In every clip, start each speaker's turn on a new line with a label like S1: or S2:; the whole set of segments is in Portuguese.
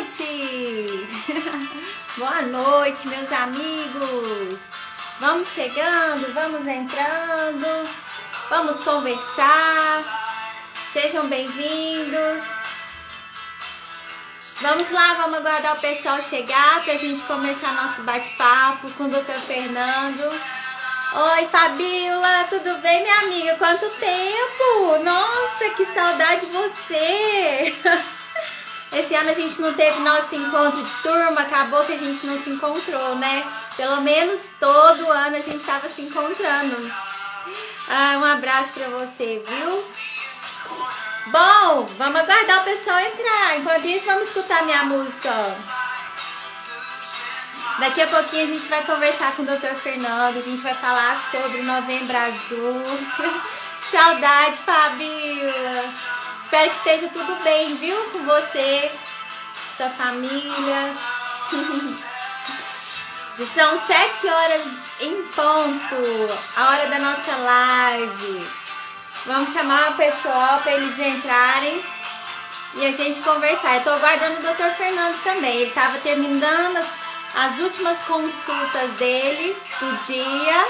S1: noite! Boa noite, meus amigos! Vamos chegando, vamos entrando, vamos conversar. Sejam bem-vindos. Vamos lá, vamos aguardar o pessoal chegar para a gente começar nosso bate-papo com o Dr. Fernando. Oi, Fabíola, tudo bem, minha amiga? Quanto tempo! Nossa, que saudade de você! Esse ano a gente não teve nosso encontro de turma, acabou que a gente não se encontrou, né? Pelo menos todo ano a gente estava se encontrando. Um abraço para você, viu? Bom, vamos aguardar o pessoal entrar. Enquanto isso, vamos escutar minha música. Daqui a pouquinho a gente vai conversar com o Dr. Fernando. A gente vai falar sobre o Novembro Azul. Saudade, Fabíola. Espero que esteja tudo bem, viu? Com você, sua família. São 7 horas em ponto, a hora da nossa live. Vamos chamar o pessoal para eles entrarem e a gente conversar. Eu tô aguardando o Dr. Fernando também. Ele estava terminando as últimas consultas dele do dia.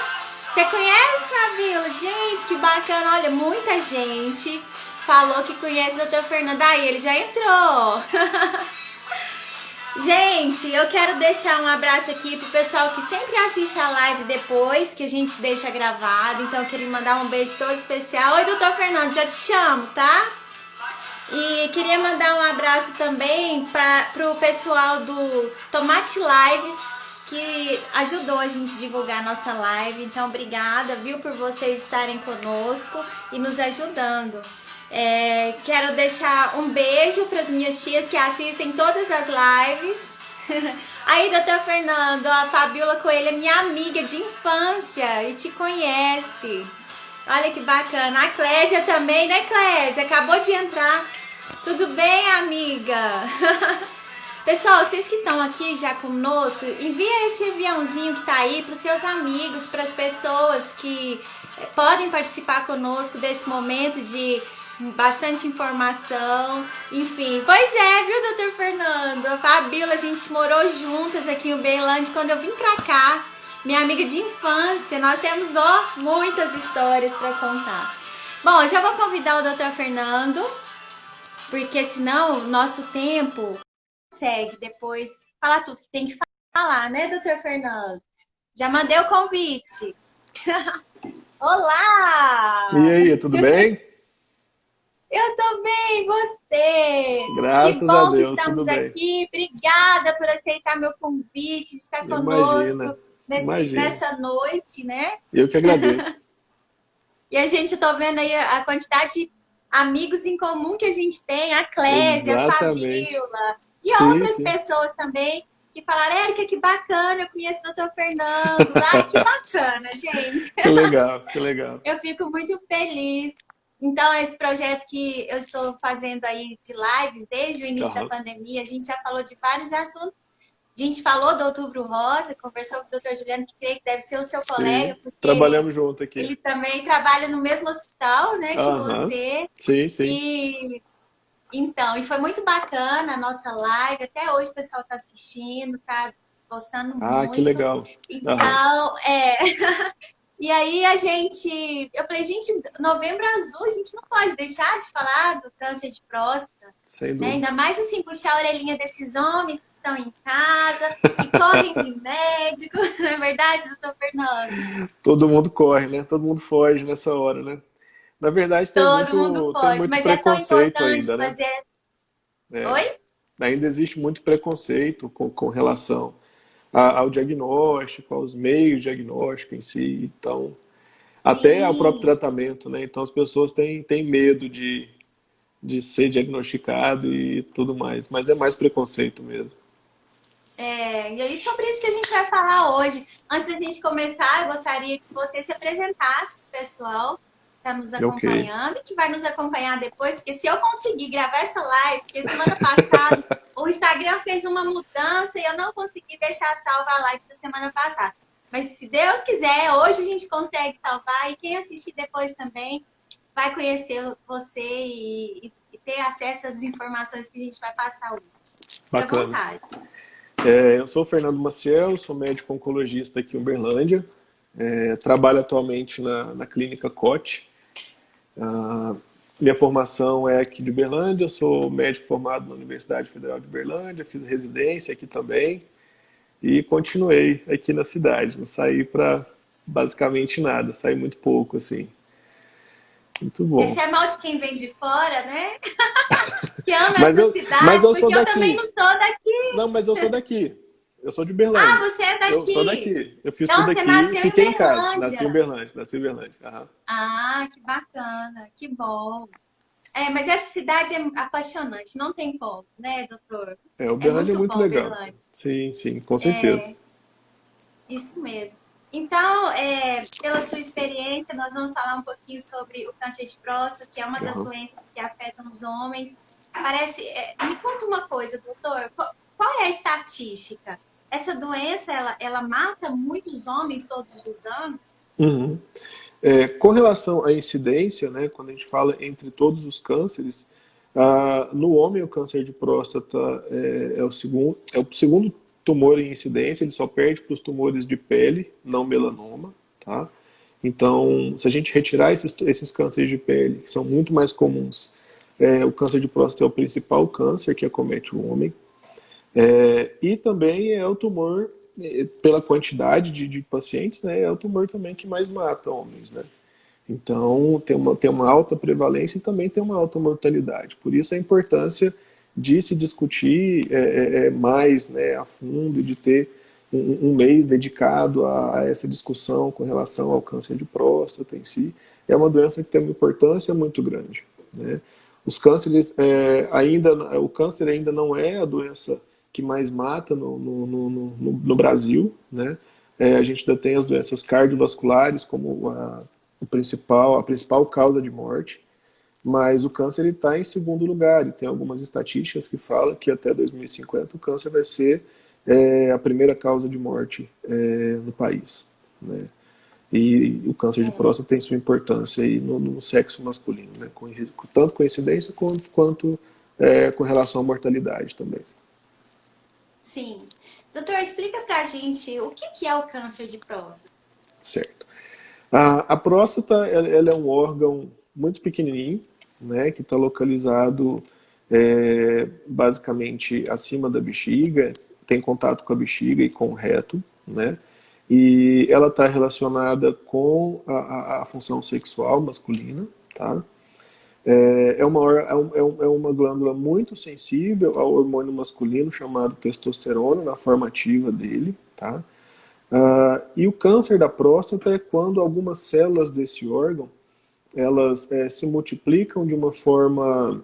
S1: Você conhece, Fabíola? Gente, que bacana. Olha, muita gente falou que conhece o Dr. Fernando. Aí, ele já entrou. Gente, eu quero deixar um abraço aqui pro pessoal que sempre assiste a live depois, que a gente deixa gravado. Então, eu queria mandar um beijo todo especial. Oi, Dr. Fernando, já te chamo, tá? E queria mandar um abraço também pro pessoal do Tomate Lives, que ajudou a gente a divulgar a nossa live. Então, obrigada, viu, por vocês estarem conosco e nos ajudando. Quero deixar um beijo para as minhas tias que assistem todas as lives. Aí, Dr. Fernando, a Fabíola Coelho é minha amiga de infância e te conhece. Olha que bacana. A Clésia também, né, Clésia? Acabou de entrar. Tudo bem, amiga? Pessoal, vocês que estão aqui já conosco, envia esse aviãozinho que tá aí para os seus amigos, para as pessoas que podem participar conosco desse momento de bastante informação, enfim. Pois é, viu, Dr. Fernando? A Fabíola, a gente morou juntas aqui em Uberlândia quando eu vim pra cá. Minha amiga de infância, nós temos, muitas histórias para contar. Bom, eu já vou convidar o Dr. Fernando, porque senão o nosso tempo consegue depois falar tudo que tem que falar, né, Dr. Fernando? Já mandei o convite. Olá!
S2: E aí, tudo bem?
S1: Eu tô bem, você?
S2: Graças
S1: que bom
S2: a Deus,
S1: que estamos
S2: tudo bem.
S1: aqui. Obrigada por aceitar meu convite, estar
S2: Imagina,
S1: conosco
S2: imagina.
S1: nessa noite, né?
S2: Eu que agradeço.
S1: E a gente tá vendo aí a quantidade de amigos em comum que a gente tem, a Clésia, a
S2: Exatamente.
S1: Fabíola e
S2: Sim,
S1: outras
S2: sim.
S1: pessoas também que falaram, Érica, que bacana, eu conheço o Dr. Fernando. Ai, que bacana, gente.
S2: Que legal, que legal.
S1: Eu fico muito feliz. Então, esse projeto que eu estou fazendo aí de lives desde o início da pandemia, a gente já falou de vários assuntos. A gente falou do Outubro Rosa, conversou com o Dr. Juliano, que creio que deve ser o seu colega, porque
S2: trabalhamos junto aqui.
S1: ele também trabalha no mesmo hospital, né, que você.
S2: Sim, sim.
S1: E foi muito bacana a nossa live. Até hoje o pessoal está assistindo, está gostando muito.
S2: Ah, que legal.
S1: Então, E aí eu falei, gente, Novembro Azul, a gente não pode deixar de falar do câncer de próstata.
S2: Sem dúvida.
S1: Né? Ainda mais assim, puxar a orelhinha desses homens que estão em casa, que correm de médico, não é verdade, doutor Fernando?
S2: Todo mundo corre, né? Todo mundo foge nessa hora, né? Na verdade, tem muito preconceito ainda, né?
S1: Oi?
S2: Ainda existe muito preconceito com relação ao diagnóstico, aos meios de diagnóstico em si, então, até ao próprio tratamento, né? Então as pessoas têm medo de ser diagnosticado e tudo mais, mas é mais preconceito mesmo.
S1: E aí sobre isso que a gente vai falar hoje. Antes da gente começar, eu gostaria que você se apresentasse para o pessoal que está nos acompanhando e que vai nos acompanhar depois, porque se eu conseguir gravar essa live, porque semana passada o Instagram fez uma mudança e eu não consegui deixar salva a live da semana passada. Mas se Deus quiser, hoje a gente consegue salvar e quem assistir depois também vai conhecer você e ter acesso às informações que a gente vai passar hoje. Fique à
S2: Bacana.
S1: vontade.
S2: Eu sou o Fernando Maciel, sou médico oncologista aqui em Uberlândia. Trabalho atualmente na clínica COT. Minha formação é aqui de Uberlândia, eu sou médico formado na Universidade Federal de Uberlândia, fiz residência aqui também e continuei aqui na cidade. Não saí para basicamente nada, saí muito pouco, assim. Muito bom.
S1: Esse é mal de quem vem de fora, né? Que ama
S2: Mas
S1: essa
S2: eu
S1: cidade, porque
S2: sou
S1: eu também não
S2: daqui.
S1: sou daqui.
S2: Não, mas eu sou daqui. Eu sou de Uberlândia.
S1: Ah, você é daqui?
S2: Eu sou daqui. Eu fiz
S1: Então,
S2: tudo
S1: você
S2: aqui
S1: nasceu
S2: e
S1: em
S2: fiquei em casa.
S1: Uberlândia.
S2: Nasci em Uberlândia. Aham.
S1: Ah, que bacana, que bom. Mas essa cidade é apaixonante, não tem como, né, doutor? É
S2: Uberlândia é
S1: muito
S2: muito
S1: bom,
S2: legal.
S1: Uberlândia.
S2: Sim, sim, com certeza.
S1: Isso mesmo. Então, pela sua experiência, nós vamos falar um pouquinho sobre o câncer de próstata, que é uma das
S2: Aham.
S1: doenças que afetam os homens. Parece, me conta uma coisa, doutor, qual é a estatística? Essa doença, ela mata muitos homens todos os anos?
S2: Uhum. Com relação à incidência, né, quando a gente fala entre todos os cânceres, no homem o câncer de próstata é o segundo tumor em incidência, ele só perde para os tumores de pele, não melanoma, tá? Então, se a gente retirar esses cânceres de pele, que são muito mais comuns, o câncer de próstata é o principal câncer que acomete o homem. E também é o tumor, pela quantidade de pacientes, né, é o tumor também que mais mata homens, né? Então, tem uma alta prevalência e também tem uma alta mortalidade. Por isso a importância de se discutir mais, né, a fundo, de ter um mês dedicado a essa discussão com relação ao câncer de próstata em si. É uma doença que tem uma importância muito grande, né? Os cânceres, o câncer ainda não é a doença que mais mata no Brasil, né? A gente ainda tem as doenças cardiovasculares como a principal causa de morte, mas o câncer está em segundo lugar, e tem algumas estatísticas que falam que até 2050 o câncer vai ser a primeira causa de morte no país, né? E o câncer de próstata tem sua importância aí no sexo masculino, né? Tanto com incidência quanto com relação à mortalidade também.
S1: Sim. Doutor, explica pra gente o que é o câncer de próstata.
S2: Certo. A próstata ela é um órgão muito pequenininho, né, que está localizado basicamente acima da bexiga, tem contato com a bexiga e com o reto, né, e ela está relacionada com a função sexual masculina, tá? É uma glândula muito sensível ao hormônio masculino chamado testosterona, na forma ativa dele, tá? E o câncer da próstata é quando algumas células desse órgão elas se multiplicam de uma forma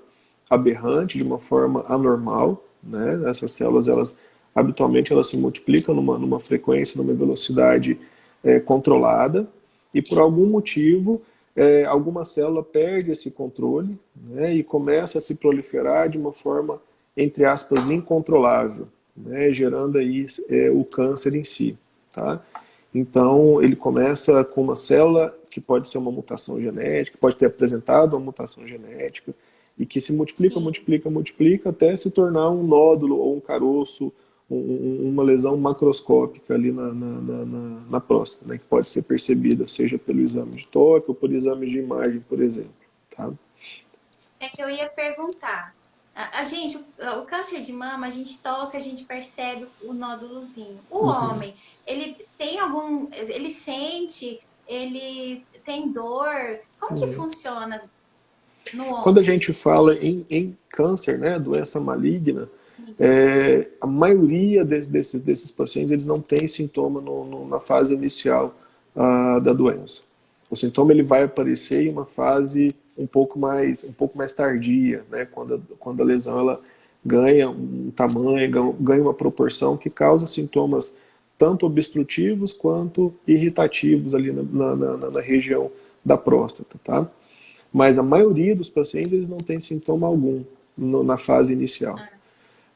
S2: aberrante, de uma forma anormal, né? Essas células, habitualmente, elas se multiplicam numa frequência, numa velocidade controlada, e por algum motivo, alguma célula perde esse controle, né? E começa a se proliferar de uma forma, entre aspas, incontrolável, né? Gerando aí o câncer em si, tá? Então, ele começa com uma célula que pode ser uma mutação genética, pode ter apresentado uma mutação genética, e que se multiplica, multiplica, até se tornar um nódulo ou um caroço, uma lesão macroscópica ali na próstata, né, que pode ser percebida, seja pelo exame de toque ou por exame de imagem, por exemplo. Tá?
S1: É que eu ia perguntar. Gente, o câncer de mama, a gente toca, a gente percebe o nódulozinho. O homem, ele tem ele sente, ele tem dor? Como que funciona no homem?
S2: Quando a gente fala em câncer, né, doença maligna, a maioria desses pacientes eles não tem sintoma na fase inicial da doença. O sintoma ele vai aparecer em uma fase um pouco mais tardia, né, quando a lesão ela ganha um tamanho, ganha uma proporção que causa sintomas tanto obstrutivos quanto irritativos ali na região da próstata, tá? Mas a maioria dos pacientes eles não tem sintoma algum na fase inicial.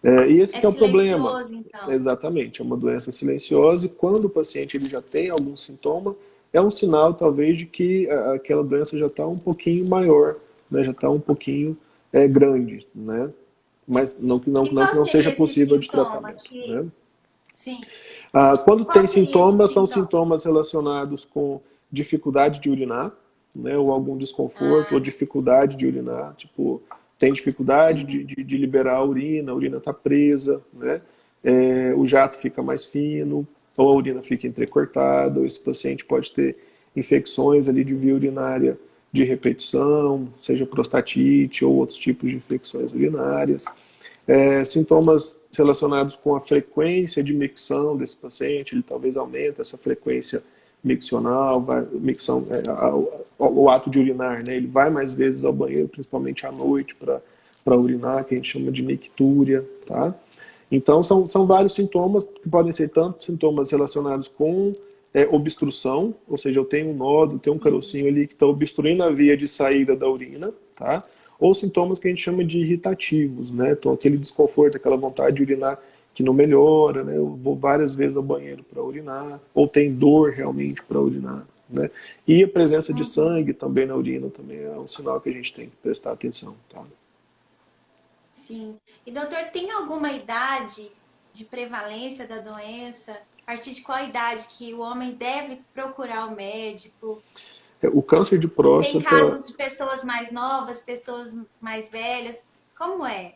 S2: E esse que é o problema.
S1: Então.
S2: Exatamente, é uma doença silenciosa e quando o paciente ele já tem algum sintoma, é um sinal talvez de que aquela doença já está um pouquinho maior, né, já está um pouquinho grande, né? Mas não que
S1: E qual
S2: não seja
S1: seria esse
S2: possível de
S1: sintoma
S2: tratamento,
S1: que...
S2: né?
S1: Sim.
S2: Quando
S1: Qual
S2: tem
S1: seria esse
S2: sintomas, são
S1: sintoma?
S2: sintomas relacionados com dificuldade de urinar, né, ou algum desconforto, ou
S1: Ah,
S2: dificuldade de urinar, tipo, tem dificuldade
S1: uhum,
S2: de liberar a urina está presa, né, o jato fica mais fino, ou a urina fica entrecortada, ou esse paciente pode ter infecções ali de via urinária de repetição, seja prostatite ou outros tipos de infecções urinárias. Sintomas relacionados com a frequência de micção desse paciente, ele talvez aumente essa frequência miccional, micção, o ato de urinar, né? Ele vai mais vezes ao banheiro, principalmente à noite, para urinar, que a gente chama de mictúria, tá? Então, são vários sintomas, que podem ser tanto sintomas relacionados com obstrução, ou seja, eu tenho um nódulo, tenho um
S1: sim.
S2: carocinho ali que está obstruindo a via de saída da urina, tá? Ou sintomas que a gente chama de irritativos, né? Então, aquele desconforto, aquela vontade de urinar que não melhora, né? Eu vou várias vezes ao banheiro para urinar, ou tem dor realmente para urinar, né? E a presença de
S1: Uhum.
S2: sangue também na urina também é um sinal que a gente tem que prestar atenção, tá?
S1: Sim. E doutor, tem alguma idade de prevalência da doença? A partir de qual idade que o homem deve procurar o médico?
S2: O câncer de
S1: Se tem
S2: próstata,
S1: casos de pessoas mais novas, pessoas mais velhas, como é?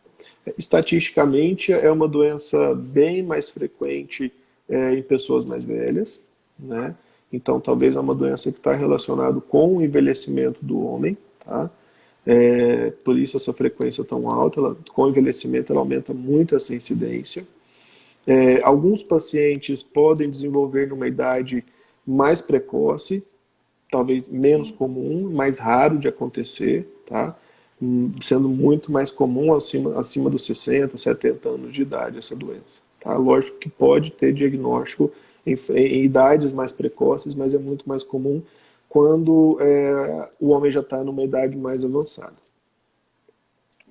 S2: estatisticamente, é uma doença bem mais frequente em pessoas mais velhas, né? Então, talvez é uma doença que está relacionada com o envelhecimento do homem, tá? Por isso essa frequência tão alta, com o envelhecimento ela aumenta muito essa incidência. Alguns pacientes podem desenvolver numa idade mais precoce, talvez menos
S1: Sim.
S2: comum, mais raro de acontecer, tá? Sendo muito mais comum acima dos 60, 70 anos de idade essa doença. Tá? Lógico que pode ter diagnóstico em idades mais precoces, mas é muito mais comum quando o homem já está numa idade mais avançada.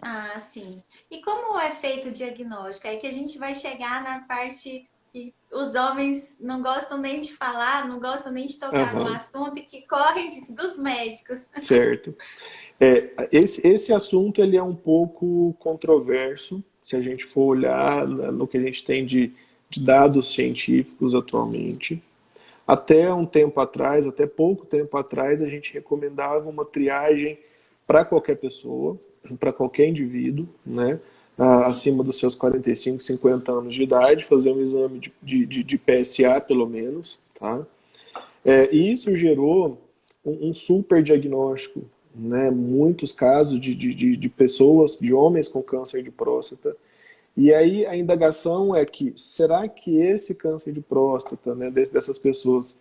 S1: Ah, sim. E como é feito o diagnóstico? É que a gente vai chegar na parte que os homens não gostam nem de falar, não gostam nem de tocar no
S2: Aham,
S1: assunto e que correm dos médicos.
S2: certo. Esse assunto ele é um pouco controverso, se a gente for olhar no que a gente tem de dados científicos atualmente. Até um tempo atrás, até pouco tempo atrás, a gente recomendava uma triagem para qualquer pessoa, para qualquer indivíduo, né?
S1: Sim.
S2: Acima dos seus 45, 50 anos de idade, fazer um exame de PSA, pelo menos, tá? E isso gerou um super diagnóstico, né? Muitos casos de pessoas, de homens com câncer de próstata. E aí a indagação é que, será que esse câncer de próstata, né, dessas pessoas,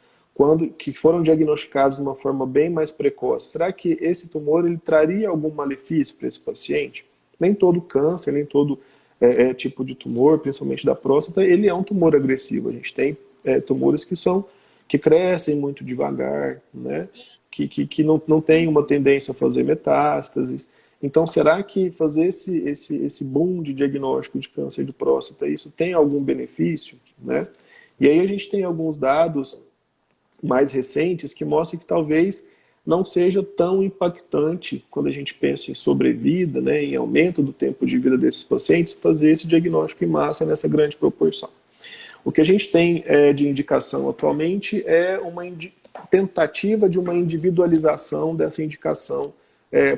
S2: que foram diagnosticados de uma forma bem mais precoce, será que esse tumor ele traria algum malefício para esse paciente? Nem todo câncer, nem todo tipo de tumor, principalmente da próstata, ele é um tumor agressivo. A gente tem tumores que crescem muito devagar, né? Que não tem uma tendência a fazer metástases. Então, será que fazer esse boom de diagnóstico de câncer de próstata, isso tem algum benefício, né? E aí a gente tem alguns dados mais recentes que mostram que talvez não seja tão impactante quando a gente pensa em sobrevida, né, em aumento do tempo de vida desses pacientes, fazer esse diagnóstico em massa nessa grande proporção. O que a gente tem de indicação atualmente é uma tentativa de uma individualização dessa indicação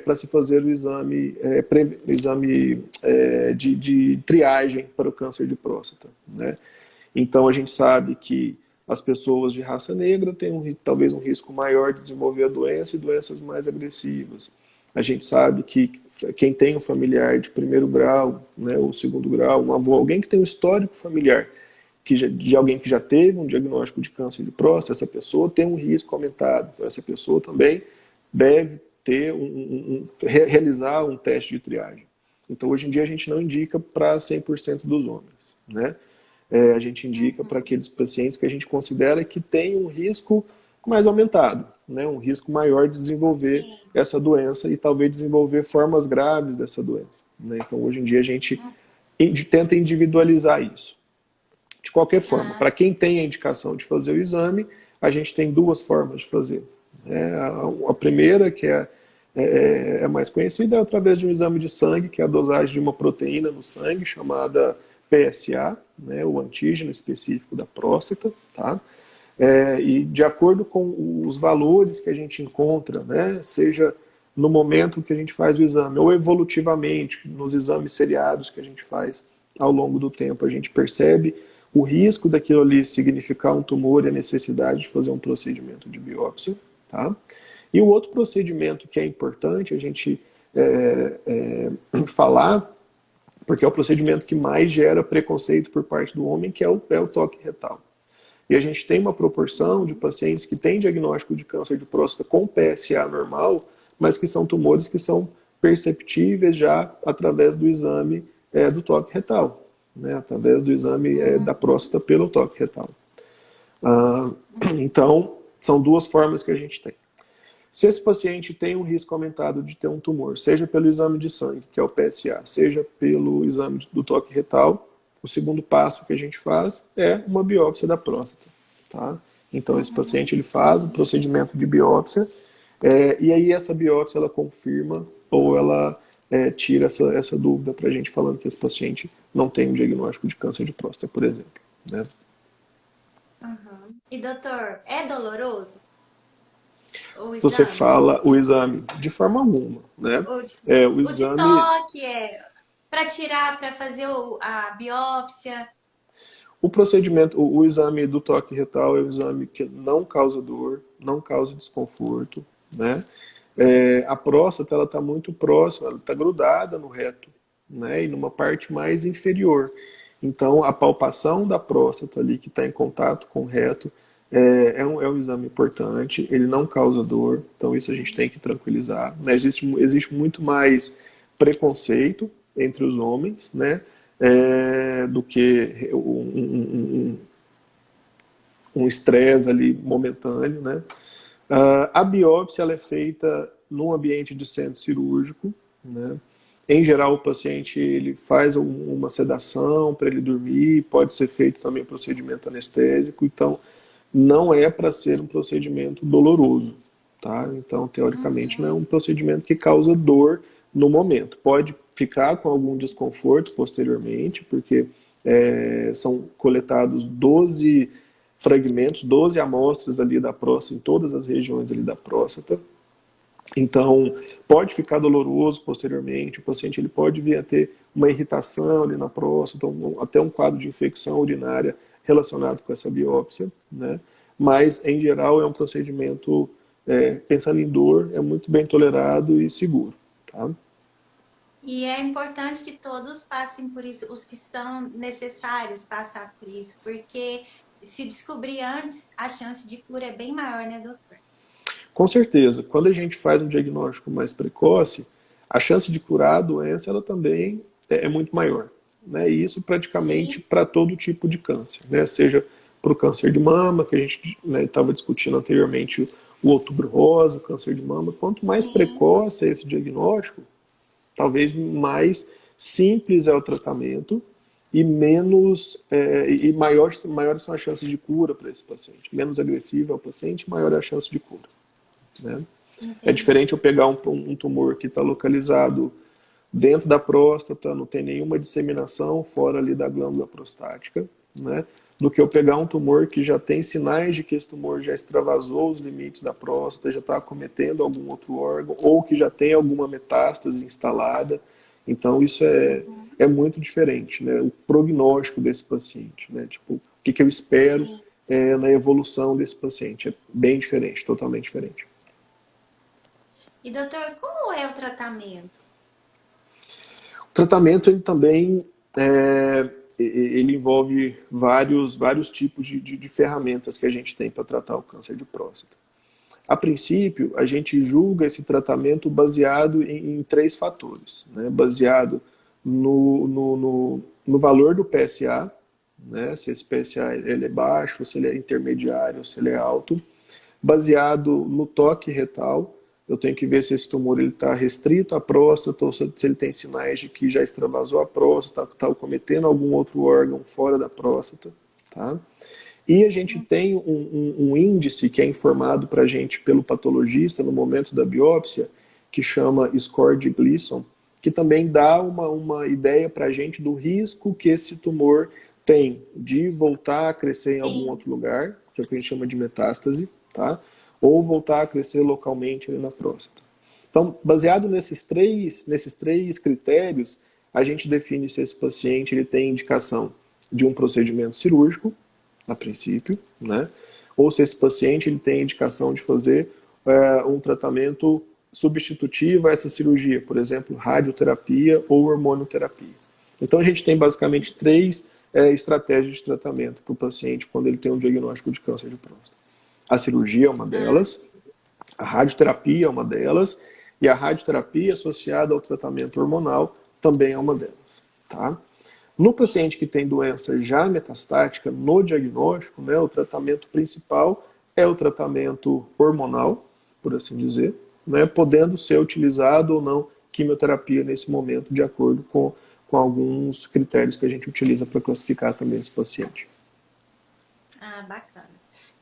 S2: para se fazer o exame de triagem para o câncer de próstata, né? Então a gente sabe que as pessoas de raça negra têm talvez um risco maior de desenvolver a doença e doenças mais agressivas. A gente sabe que quem tem um familiar de primeiro grau, né, ou segundo grau, um avô, alguém que tem um histórico familiar de alguém que já teve um diagnóstico de câncer de próstata, essa pessoa tem um risco aumentado. Então, essa pessoa também deve realizar um teste de triagem. Então, hoje em dia, a gente não indica para 100% dos homens, né? A gente indica para aqueles pacientes que a gente considera que tem um risco mais aumentado, né? Um risco maior de desenvolver
S1: Sim.
S2: essa doença e talvez desenvolver formas graves dessa doença, né? Então, hoje em dia, a gente tenta individualizar isso. De qualquer forma,
S1: Ah,
S2: para quem
S1: sim.
S2: tem a indicação de fazer o exame, a gente tem duas formas de fazer. A primeira, que é é mais conhecida, é através de um exame de sangue, que é a dosagem de uma proteína no sangue, chamada PSA, né, o antígeno específico da próstata, tá? E de acordo com os valores que a gente encontra, né, seja no momento que a gente faz o exame, ou evolutivamente, nos exames seriados que a gente faz ao longo do tempo, a gente percebe o risco daquilo ali significar um tumor e a necessidade de fazer um procedimento de biópsia, tá? E o outro procedimento que é importante a gente falar, porque é o procedimento que mais gera preconceito por parte do homem, que é o toque retal. E a gente tem uma proporção de pacientes que têm diagnóstico de câncer de próstata com PSA normal, mas que são tumores que são perceptíveis já através do exame do toque retal, né? Através do exame da próstata pelo toque retal. Então, são duas formas que a gente tem. Se esse paciente tem um risco aumentado de ter um tumor, seja pelo exame de sangue, que é o PSA, seja pelo exame do toque retal, o segundo passo que a gente faz é uma biópsia da próstata. Tá? Então, esse paciente ele faz o procedimento de biópsia e aí essa biópsia ela confirma ou ela tira essa dúvida para a gente falando que esse paciente não tem um diagnóstico de câncer de próstata, por exemplo. Né?
S1: Uhum. E doutor, é doloroso o
S2: Você
S1: exame?
S2: fala o exame de forma alguma, né? O
S1: O de
S2: exame,
S1: toque para tirar, para fazer a biópsia.
S2: o procedimento, o exame do toque retal é um exame que não causa dor, não causa desconforto, né? A próstata ela está muito próxima, ela está grudada no reto, né? E numa parte mais inferior. Então a palpação da próstata ali que está em contato com o reto é um exame importante, ele não causa dor, então isso a gente tem que tranquilizar. Né? Existe muito mais preconceito entre os homens, né? Do que um estresse ali momentâneo, né? A biópsia ela é feita num ambiente de centro cirúrgico, né? Em geral, o paciente ele faz uma sedação para ele dormir, pode ser feito também procedimento anestésico, então não é para ser um procedimento doloroso, tá? Então, teoricamente, não é um procedimento que causa dor no momento. Pode ficar com algum desconforto posteriormente, porque são coletados 12 fragmentos, 12 amostras ali da próstata, em todas as regiões ali da próstata. Então, pode ficar doloroso posteriormente, o paciente ele pode vir a ter uma irritação ali na próstata, até um quadro de infecção urinária relacionado com essa biópsia, né? Mas, em geral, é um procedimento, pensando em dor, é muito bem tolerado e seguro, tá?
S1: E é importante que todos passem por isso, os que são necessários passar por isso, porque se descobrir antes, a chance de cura é bem maior, né, doutor?
S2: Com certeza, quando a gente faz um diagnóstico mais precoce, a chance de curar a doença ela também é muito maior. Né? E isso praticamente
S1: Sim.
S2: para todo tipo de câncer, né? Seja para o câncer de mama, que a gente estava discutindo anteriormente, o outubro rosa, o câncer de mama. Quanto mais
S1: Sim.
S2: precoce é esse diagnóstico, talvez mais simples é o tratamento e maiores são as chances de cura para esse paciente. Menos agressivo é o paciente, maior é a chance de cura. Né? É
S1: Entendi.
S2: diferente eu pegar um tumor que está localizado dentro da próstata, não tem nenhuma disseminação fora ali da glândula prostática, né? Do que eu pegar um tumor que já tem sinais de que esse tumor já extravasou os limites da próstata, já está acometendo algum outro órgão, ou que já tem alguma metástase instalada. Então isso é muito diferente, né? O prognóstico desse paciente, né? Tipo, o que eu espero
S1: Sim.
S2: na evolução desse paciente. É bem diferente, totalmente diferente.
S1: E doutor, como é o tratamento?
S2: O tratamento ele também ele envolve vários tipos de ferramentas que a gente tem para tratar o câncer de próstata. A princípio, a gente julga esse tratamento baseado em três fatores, né? Baseado no valor do PSA, né? Se esse PSA ele é baixo, se ele é intermediário, se ele é alto, baseado no toque retal. Eu tenho que ver se esse tumor está restrito à próstata ou se ele tem sinais de que já extravasou a próstata, está cometendo algum outro órgão fora da próstata. Tá? E a gente tem um índice que é informado para a gente pelo patologista no momento da biópsia, que chama score de Gleason, que também dá uma ideia para a gente do risco que esse tumor tem de voltar a crescer em algum
S1: Sim.
S2: outro lugar, que é o que a gente chama de metástase, tá? Ou voltar a crescer localmente ali na próstata. Então, baseado nesses três critérios, a gente define se esse paciente ele tem indicação de um procedimento cirúrgico, a princípio, né? Ou se esse paciente ele tem indicação de fazer um tratamento substitutivo a essa cirurgia, por exemplo, radioterapia ou hormonioterapia. Então a gente tem basicamente três estratégias de tratamento para o paciente quando ele tem um diagnóstico de câncer de próstata. A cirurgia é uma delas, a radioterapia é uma delas, e a radioterapia associada ao tratamento hormonal também é uma delas. Tá? No paciente que tem doença já metastática, no diagnóstico, né, o tratamento principal é o tratamento hormonal, por assim dizer, né, podendo ser utilizado ou não quimioterapia nesse momento, de acordo com alguns critérios que a gente utiliza para classificar também esse paciente.
S1: Ah, bacana.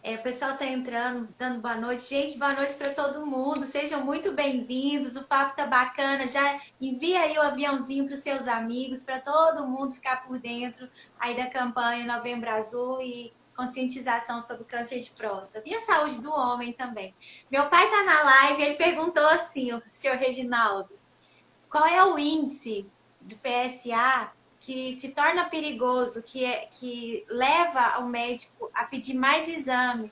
S1: O pessoal tá entrando, dando boa noite. Gente, boa noite para todo mundo. Sejam muito bem-vindos. O papo tá bacana. Já envia aí o aviãozinho para os seus amigos, para todo mundo ficar por dentro aí da campanha Novembro Azul e conscientização sobre o câncer de próstata e a saúde do homem também. Meu pai tá na live, ele perguntou assim, o senhor Reginaldo, qual é o índice do PSA que se torna perigoso, que leva o médico a pedir mais exames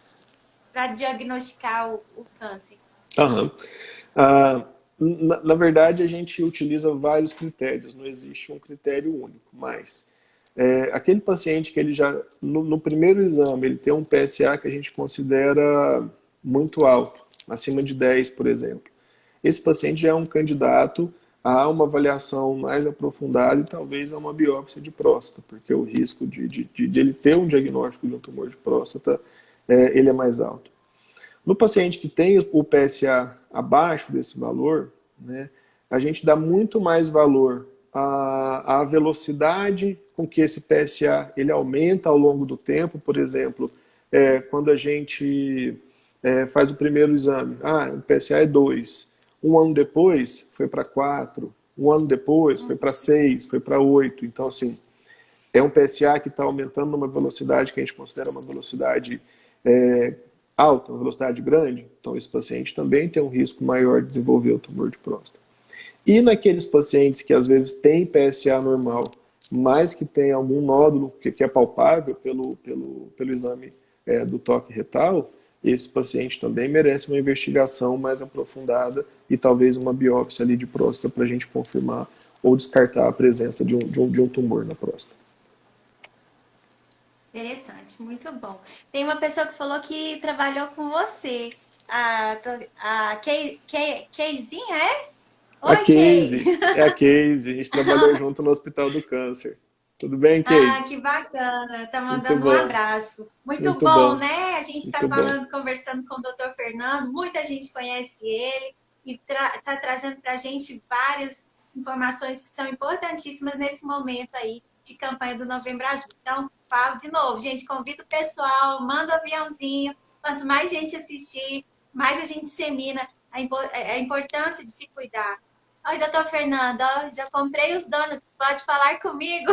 S1: para diagnosticar o câncer?
S2: Aham. Ah, na verdade, a gente utiliza vários critérios, não existe um critério único, mas aquele paciente que ele já, no primeiro exame, ele tem um PSA que a gente considera muito alto, acima de 10, por exemplo. Esse paciente já é um candidato a uma avaliação mais aprofundada e talvez a uma biópsia de próstata, porque o risco de ele ter um diagnóstico de um tumor de próstata, ele é mais alto. No paciente que tem o PSA abaixo desse valor, né, a gente dá muito mais valor à velocidade com que esse PSA ele aumenta ao longo do tempo. Por exemplo, quando a gente faz o primeiro exame, o PSA é 2. Um ano depois foi para 4. Um ano depois foi para 6, foi para 8. Então, assim, é um PSA que está aumentando numa velocidade que a gente considera uma velocidade alta, uma velocidade grande. Então, esse paciente também tem um risco maior de desenvolver o tumor de próstata. E naqueles pacientes que às vezes têm PSA normal, mas que tem algum nódulo que é palpável pelo exame do toque retal, esse paciente também merece uma investigação mais aprofundada e talvez uma biópsia ali de próstata para a gente confirmar ou descartar a presença de um tumor na próstata.
S1: Interessante, muito bom. Tem uma pessoa que falou que trabalhou com você, a Keizinha, é?
S2: A
S1: Oi, Kei.
S2: Casey, é a Casey, a gente trabalhou junto no Hospital do Câncer. Tudo bem,
S1: Ah,
S2: Casey?
S1: que bacana. Tá
S2: Muito
S1: mandando um
S2: bom,
S1: abraço. Muito
S2: muito
S1: bom,
S2: bom,
S1: né? A gente tá
S2: muito bom.
S1: falando, conversando com o Dr. Fernando, muita gente conhece ele e tá trazendo pra gente várias informações que são importantíssimas nesse momento aí de campanha do Novembro Azul. Então, falo de novo, gente, convida o pessoal, manda o aviãozinho. Quanto mais gente assistir, mais a gente dissemina a importância de se cuidar. Oi, doutor Fernando, ó, já comprei os donuts, pode falar comigo.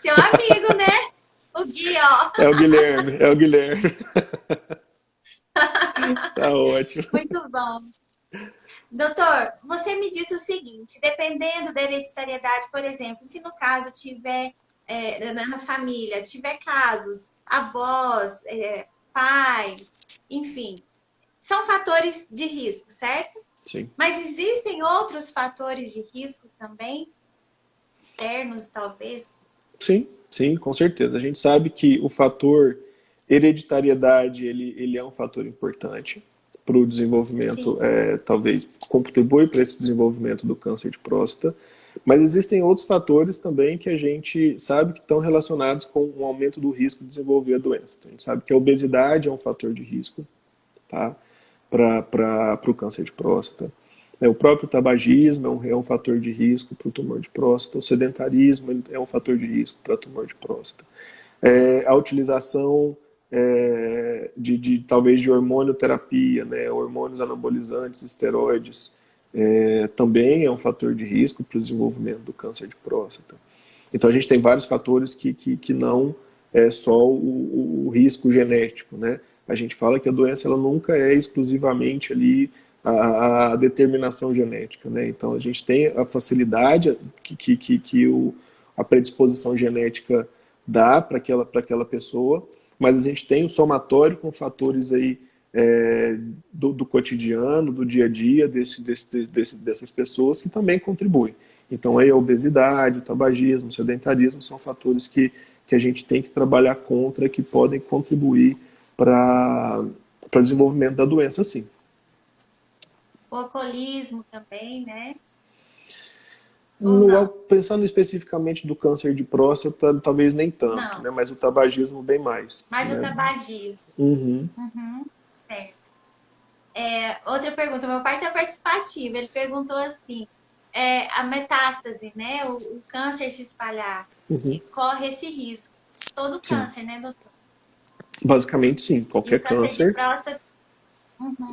S1: Seu amigo, né? O Gui, ó.
S2: É o Guilherme, é o Guilherme. Tá ótimo.
S1: Muito bom. Doutor, você me disse o seguinte, dependendo da hereditariedade, por exemplo, se no caso tiver, na família, tiver casos, avós, pai, enfim, são fatores de risco, certo?
S2: Sim.
S1: Mas existem outros fatores de risco também, externos, talvez?
S2: Sim, sim, com certeza. A gente sabe que o fator hereditariedade, ele é um fator importante para o desenvolvimento,
S1: Sim.
S2: talvez contribui para esse desenvolvimento do câncer de próstata, mas existem outros fatores também que a gente sabe que estão relacionados com o aumento do risco de desenvolver a doença. Então, a gente sabe que a obesidade é um fator de risco, tá? Para o câncer de próstata. O próprio tabagismo é um fator de risco para o tumor de próstata, o sedentarismo é um fator de risco para tumor de próstata. A utilização talvez de hormonioterapia, né, hormônios anabolizantes, esteroides, também é um fator de risco para o desenvolvimento do câncer de próstata. Então a gente tem vários fatores que não é só o risco genético, né? A gente fala que a doença ela nunca é exclusivamente ali a determinação genética, né? Então a gente tem a facilidade a predisposição genética dá para aquela pessoa, mas a gente tem o somatório com fatores aí do cotidiano, do dia a dia dessas pessoas que também contribuem. Então aí a obesidade, o tabagismo, o sedentarismo são fatores que a gente tem que trabalhar contra, que podem contribuir para o desenvolvimento da doença, sim.
S1: O alcoolismo também, né?
S2: Pensando especificamente do câncer de próstata, talvez nem tanto,
S1: Não.
S2: né? Mas o tabagismo bem mais.
S1: Mas
S2: né?
S1: o tabagismo.
S2: Uhum.
S1: Certo. Outra pergunta, meu pai está participativo, ele perguntou assim, a metástase, né? O câncer se espalhar, corre esse risco. Todo câncer, né, doutor?
S2: Basicamente, sim. Qualquer câncer.
S1: De próstata...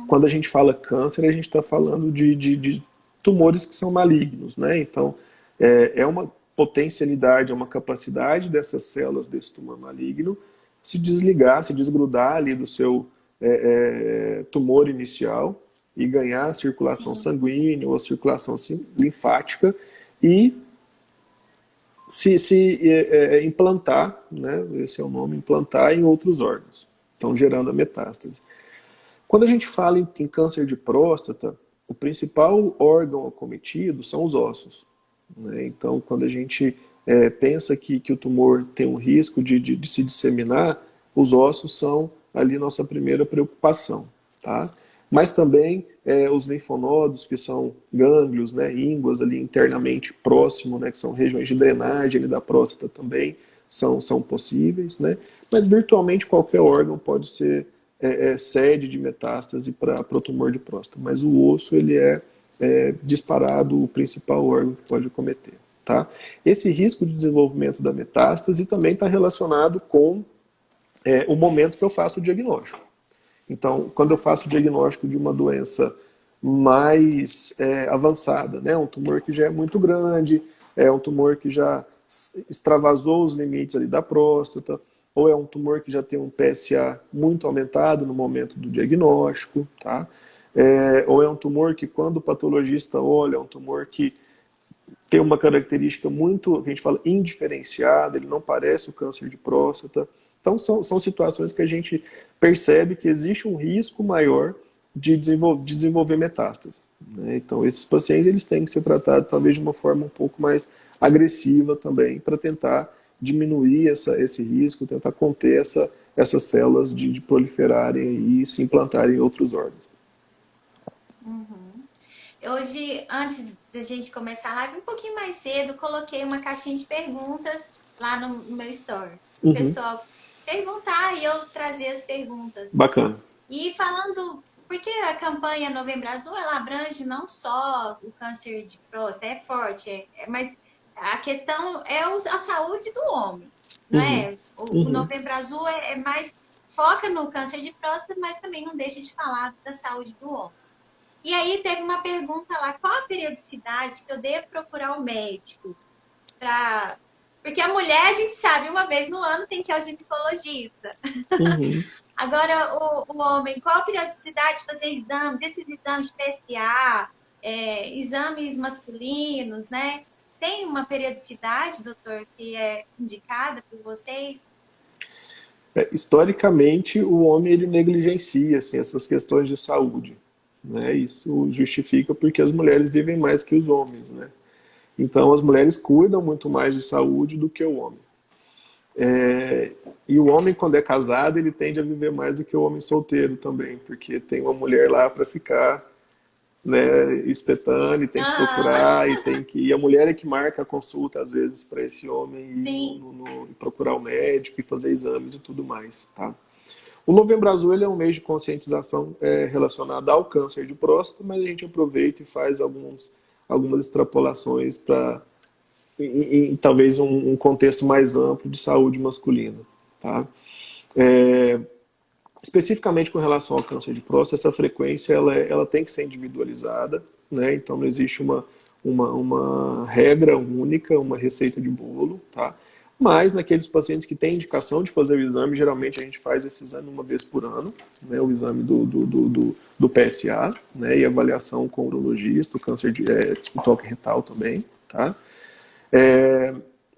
S2: Quando a gente fala câncer, a gente está falando de tumores que são malignos, né? Então, é uma potencialidade, é uma capacidade dessas células desse tumor maligno se desligar, se desgrudar ali do seu tumor inicial e ganhar a circulação sanguínea ou a circulação linfática e se implantar, né? Esse é o nome, implantar em outros órgãos, então gerando a metástase. Quando a gente fala em câncer de próstata, o principal órgão acometido são os ossos, né? Então, quando a gente pensa que o tumor tem um risco de se disseminar, os ossos são ali nossa primeira preocupação, tá? Mas também os linfonodos, que são gânglios, né, ínguas ali internamente próximo, né, que são regiões de drenagem ali da próstata também, são possíveis, né? Mas virtualmente qualquer órgão pode ser sede de metástase para o tumor de próstata, mas o osso ele é disparado o principal órgão que pode acometer, tá? Esse risco de desenvolvimento da metástase também está relacionado com o momento que eu faço o diagnóstico. Então, quando eu faço o diagnóstico de uma doença mais avançada, né, um tumor que já é muito grande, um tumor que já extravasou os limites ali da próstata, ou é um tumor que já tem um PSA muito aumentado no momento do diagnóstico, tá? Ou é um tumor que quando o patologista olha, é um tumor que tem uma característica muito, que a gente fala, indiferenciada, ele não parece o câncer de próstata. Então são situações que a gente percebe que existe um risco maior de desenvolver metástase, né? Então esses pacientes eles têm que ser tratados talvez de uma forma um pouco mais agressiva também, para tentar diminuir esse risco, tentar conter essas células de proliferarem e se implantarem em outros órgãos.
S1: Hoje, antes da gente começar a live, um pouquinho mais cedo, coloquei uma caixinha de perguntas lá no meu story. O pessoal perguntar e eu trazer as perguntas.
S2: Bacana.
S1: E falando, porque a campanha Novembro Azul, ela abrange não só o câncer de próstata, é forte, mas a questão é a saúde do homem, não é? O Novembro Azul é mais, foca no câncer de próstata, mas também não deixa de falar da saúde do homem. E aí teve uma pergunta lá, qual a periodicidade que eu devo procurar o médico? Porque a mulher, a gente sabe, uma vez no ano tem que ir ao ginecologista. Agora, o homem, qual a periodicidade de fazer exames? Esses exames de PSA, exames masculinos, né? Tem uma periodicidade, doutor, que é indicada por vocês?
S2: Historicamente, o homem ele negligencia assim, essas questões de saúde, né? Isso justifica porque as mulheres vivem mais que os homens, né? Então, as mulheres cuidam muito mais de saúde do que o homem. E o homem, quando é casado, ele tende a viver mais do que o homem solteiro também, porque tem uma mulher lá para ficar, né, espetando, e tem que procurar, e a mulher é que marca a consulta, às vezes, para esse homem ir procurar o médico e fazer exames e tudo mais, tá? O Novembro Azul ele é um mês de conscientização relacionado ao câncer de próstata, mas a gente aproveita e faz algumas extrapolações para em talvez um contexto mais amplo de saúde masculina, tá? especificamente com relação ao câncer de próstata, essa frequência ela tem que ser individualizada, né? Então não existe uma regra única, uma receita de bolo, tá? Mas naqueles pacientes que têm indicação de fazer o exame, geralmente a gente faz esse exame uma vez por ano, né? O exame do PSA, né? E avaliação com o urologista, o câncer o toque retal também, tá?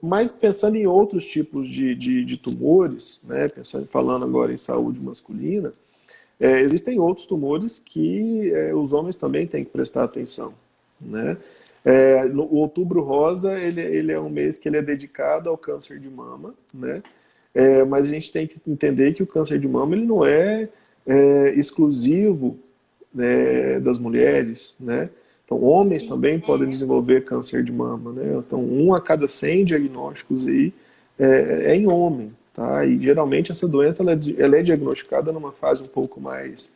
S2: Mas pensando em outros tipos de tumores, né, falando agora em saúde masculina, existem outros tumores que os homens também têm que prestar atenção, né? O Outubro Rosa, ele é um mês que ele é dedicado ao câncer de mama, né? Mas a gente tem que entender que o câncer de mama ele não é exclusivo, né, das mulheres, né? Então, homens também podem desenvolver câncer de mama, né? Então, 1 a cada 100 diagnósticos aí em homem, tá? E geralmente essa doença ela é diagnosticada numa fase um pouco mais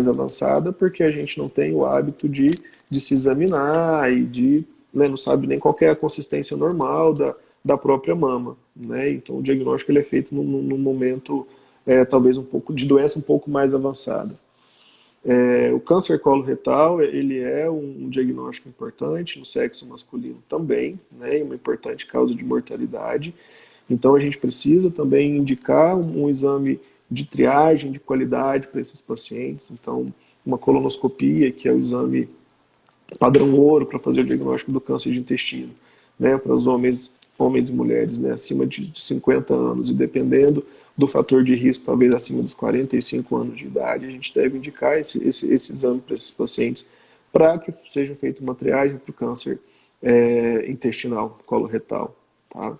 S2: avançada, porque a gente não tem o hábito de se examinar e né, não sabe nem qual é a consistência normal da própria mama, né? Então, o diagnóstico ele é feito num momento talvez um pouco de doença um pouco mais avançada. O câncer coloretal, ele é um diagnóstico importante no sexo masculino também, né, uma importante causa de mortalidade. Então a gente precisa também indicar um exame de triagem de qualidade para esses pacientes. Então, uma colonoscopia, que é o exame padrão ouro para fazer o diagnóstico do câncer de intestino, né, para os homens e mulheres, né, acima de 50 anos, e dependendo do fator de risco, talvez acima dos 45 anos de idade, a gente deve indicar esse exame para esses pacientes para que seja feita uma triagem para o câncer intestinal, coloretal. Tá?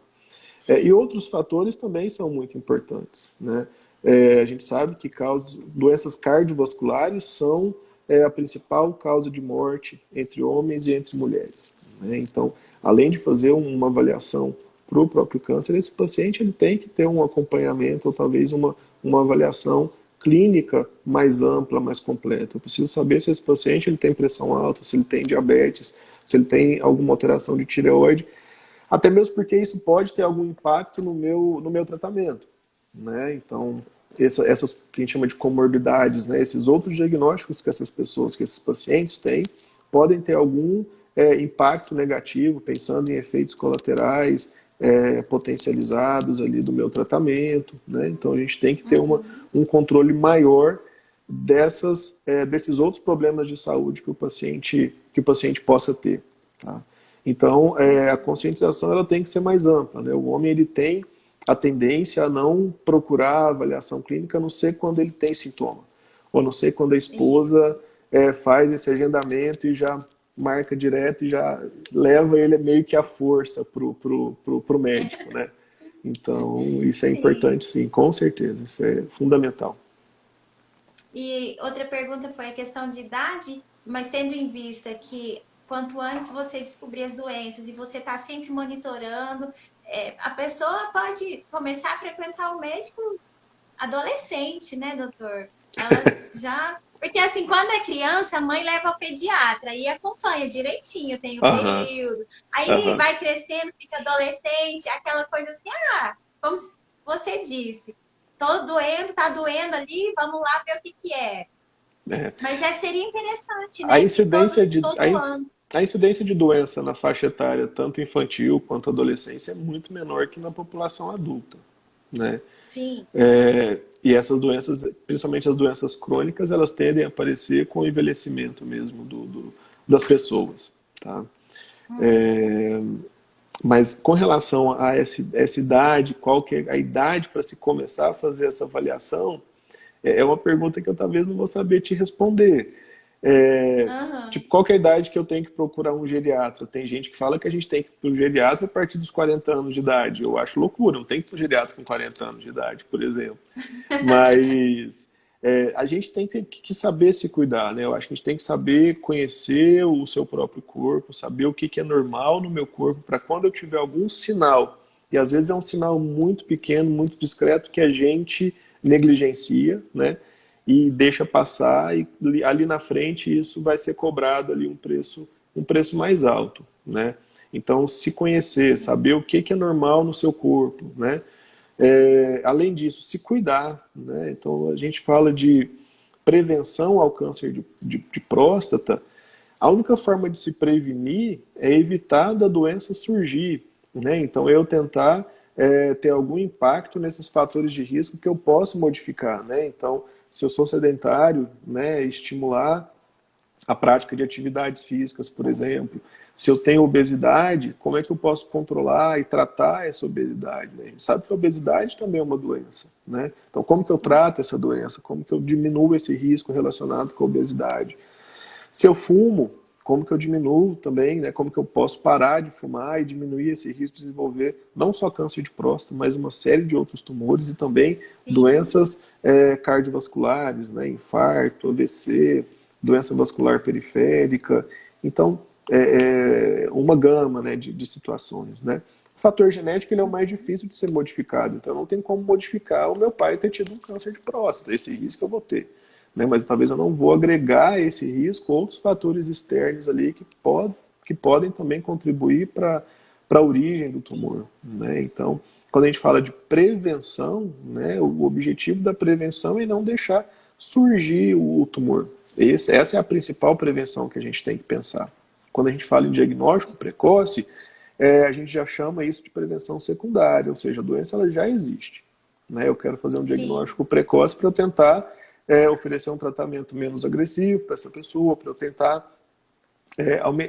S2: E outros fatores também são muito importantes, né? A gente sabe que doenças cardiovasculares são a principal causa de morte entre homens e entre mulheres, né? Então, além de fazer uma avaliação para o próprio câncer, esse paciente ele tem que ter um acompanhamento ou talvez uma avaliação clínica mais ampla, mais completa. Eu preciso saber se esse paciente ele tem pressão alta, se ele tem diabetes, se ele tem alguma alteração de tireoide, até mesmo porque isso pode ter algum impacto no meu tratamento, né? Então, essas que a gente chama de comorbidades, né? Esses outros diagnósticos que esses pacientes têm, podem ter algum impacto negativo, pensando em efeitos colaterais, potencializados ali do meu tratamento, né? Então a gente tem que ter um controle maior desses outros problemas de saúde que o paciente possa ter, tá? Então a conscientização ela tem que ser mais ampla, né? O homem ele tem a tendência a não procurar avaliação clínica, a não ser quando ele tem sintoma, ou a não ser quando a esposa faz esse agendamento e já marca direto e já leva ele meio que à força pro médico, né? Então, isso é importante, sim, com certeza, isso é fundamental.
S1: E outra pergunta foi a questão de idade, mas tendo em vista que quanto antes você descobrir as doenças e você está sempre monitorando, a pessoa pode começar a frequentar o médico adolescente, né, doutor? Ela já... Porque assim, quando é criança, a mãe leva ao pediatra e acompanha direitinho, tem o período. Aí vai crescendo, fica adolescente, aquela coisa assim, como você disse, tô doendo, tá doendo ali, vamos lá ver o que é. Mas seria interessante, né?
S2: A incidência de doença na faixa etária, tanto infantil quanto adolescência, é muito menor que na população adulta, né?
S1: Sim.
S2: E essas doenças, principalmente as doenças crônicas, elas tendem a aparecer com o envelhecimento mesmo das pessoas, tá? Mas com relação a essa idade, qual que é a idade para se começar a fazer essa avaliação, é uma pergunta que eu talvez não vou saber te responder. Tipo, qual que é a idade que eu tenho que procurar um geriatra? Tem gente que fala que a gente tem que ir para o geriatra a partir dos 40 anos de idade. Eu acho loucura, não tem que ir para o geriatra com 40 anos de idade, por exemplo. Mas a gente tem que saber se cuidar, né? Eu acho que a gente tem que saber conhecer o seu próprio corpo, saber o que é normal no meu corpo, para quando eu tiver algum sinal, e às vezes é um sinal muito pequeno, muito discreto, que a gente negligencia, né? E deixa passar, e ali na frente isso vai ser cobrado ali um preço mais alto, né? Então, se conhecer, saber o que é normal no seu corpo, né? Além disso, se cuidar, né? Então, a gente fala de prevenção ao câncer de próstata. A única forma de se prevenir é evitar da doença surgir, né? Então, eu tentar ter algum impacto nesses fatores de risco que eu posso modificar, né? Então, se eu sou sedentário, né, estimular a prática de atividades físicas, por exemplo. Se eu tenho obesidade, como é que eu posso controlar e tratar essa obesidade? Né? A gente sabe que a obesidade também é uma doença, né? Então, como que eu trato essa doença? Como que eu diminuo esse risco relacionado com a obesidade? Se eu fumo, como que eu diminuo também, né? Como que eu posso parar de fumar e diminuir esse risco de desenvolver não só câncer de próstata, mas uma série de outros tumores e também doenças cardiovasculares, né? Infarto, AVC, doença vascular periférica. Então, uma gama, né, de situações, né? O fator genético ele é o mais difícil de ser modificado, então não tem como modificar o meu pai ter tido um câncer de próstata, esse risco eu vou ter. Né? Mas talvez eu não vou agregar a esse risco outros fatores externos ali que podem também contribuir para a origem do tumor. Né? Então, quando a gente fala de prevenção, né, o objetivo da prevenção é não deixar surgir o tumor. Essa é a principal prevenção que a gente tem que pensar. Quando a gente fala em diagnóstico precoce, a gente já chama isso de prevenção secundária, ou seja, a doença ela já existe. Né? Eu quero fazer um diagnóstico precoce para eu tentar oferecer um tratamento menos agressivo para essa pessoa, para eu tentar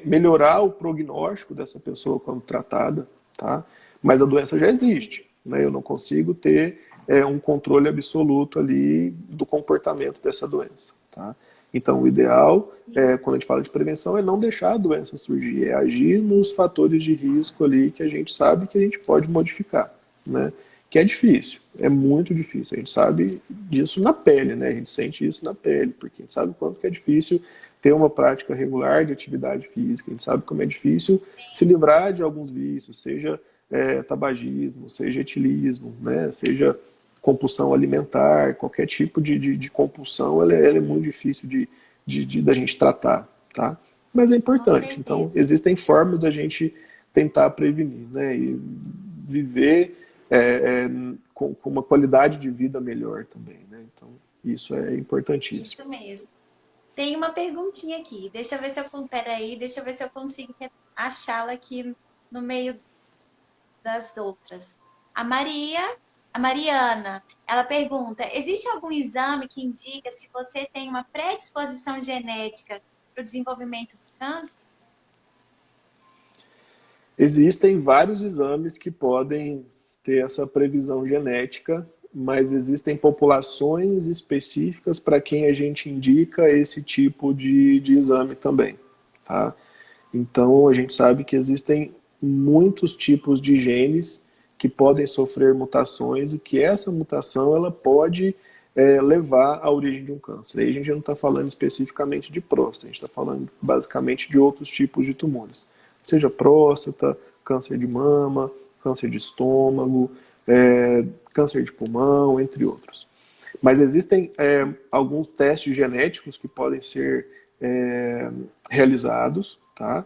S2: melhorar o prognóstico dessa pessoa quando tratada, tá? Mas a doença já existe, né? Eu não consigo ter um controle absoluto ali do comportamento dessa doença, tá? Então, o ideal, quando a gente fala de prevenção, é não deixar a doença surgir, é agir nos fatores de risco ali que a gente sabe que a gente pode modificar, né? Que é difícil, é muito difícil. A gente sabe disso na pele, né? A gente sente isso na pele, porque a gente sabe o quanto que é difícil ter uma prática regular de atividade física, a gente sabe como é difícil se livrar de alguns vícios, seja tabagismo, seja etilismo, né? Seja compulsão alimentar, qualquer tipo de compulsão, ela é muito difícil da gente tratar, tá? Mas é importante. Então, existem formas da gente tentar prevenir, né? E viver com uma qualidade de vida melhor também, né? Então, isso é importantíssimo.
S1: Isso mesmo. Tem uma perguntinha aqui. Deixa eu ver se deixa eu ver se eu consigo achá-la aqui no meio das outras. A Mariana, ela pergunta: existe algum exame que indica se você tem uma predisposição genética para o desenvolvimento do câncer?
S2: Existem vários exames que podem ter essa previsão genética, mas existem populações específicas para quem a gente indica esse tipo de exame também, tá? Então, a gente sabe que existem muitos tipos de genes que podem sofrer mutações e que essa mutação ela pode levar à origem de um câncer. Aí a gente não está falando especificamente de próstata, a gente está falando basicamente de outros tipos de tumores. Seja próstata, câncer de mama, câncer de estômago, câncer de pulmão, entre outros. Mas existem alguns testes genéticos que podem ser realizados, tá?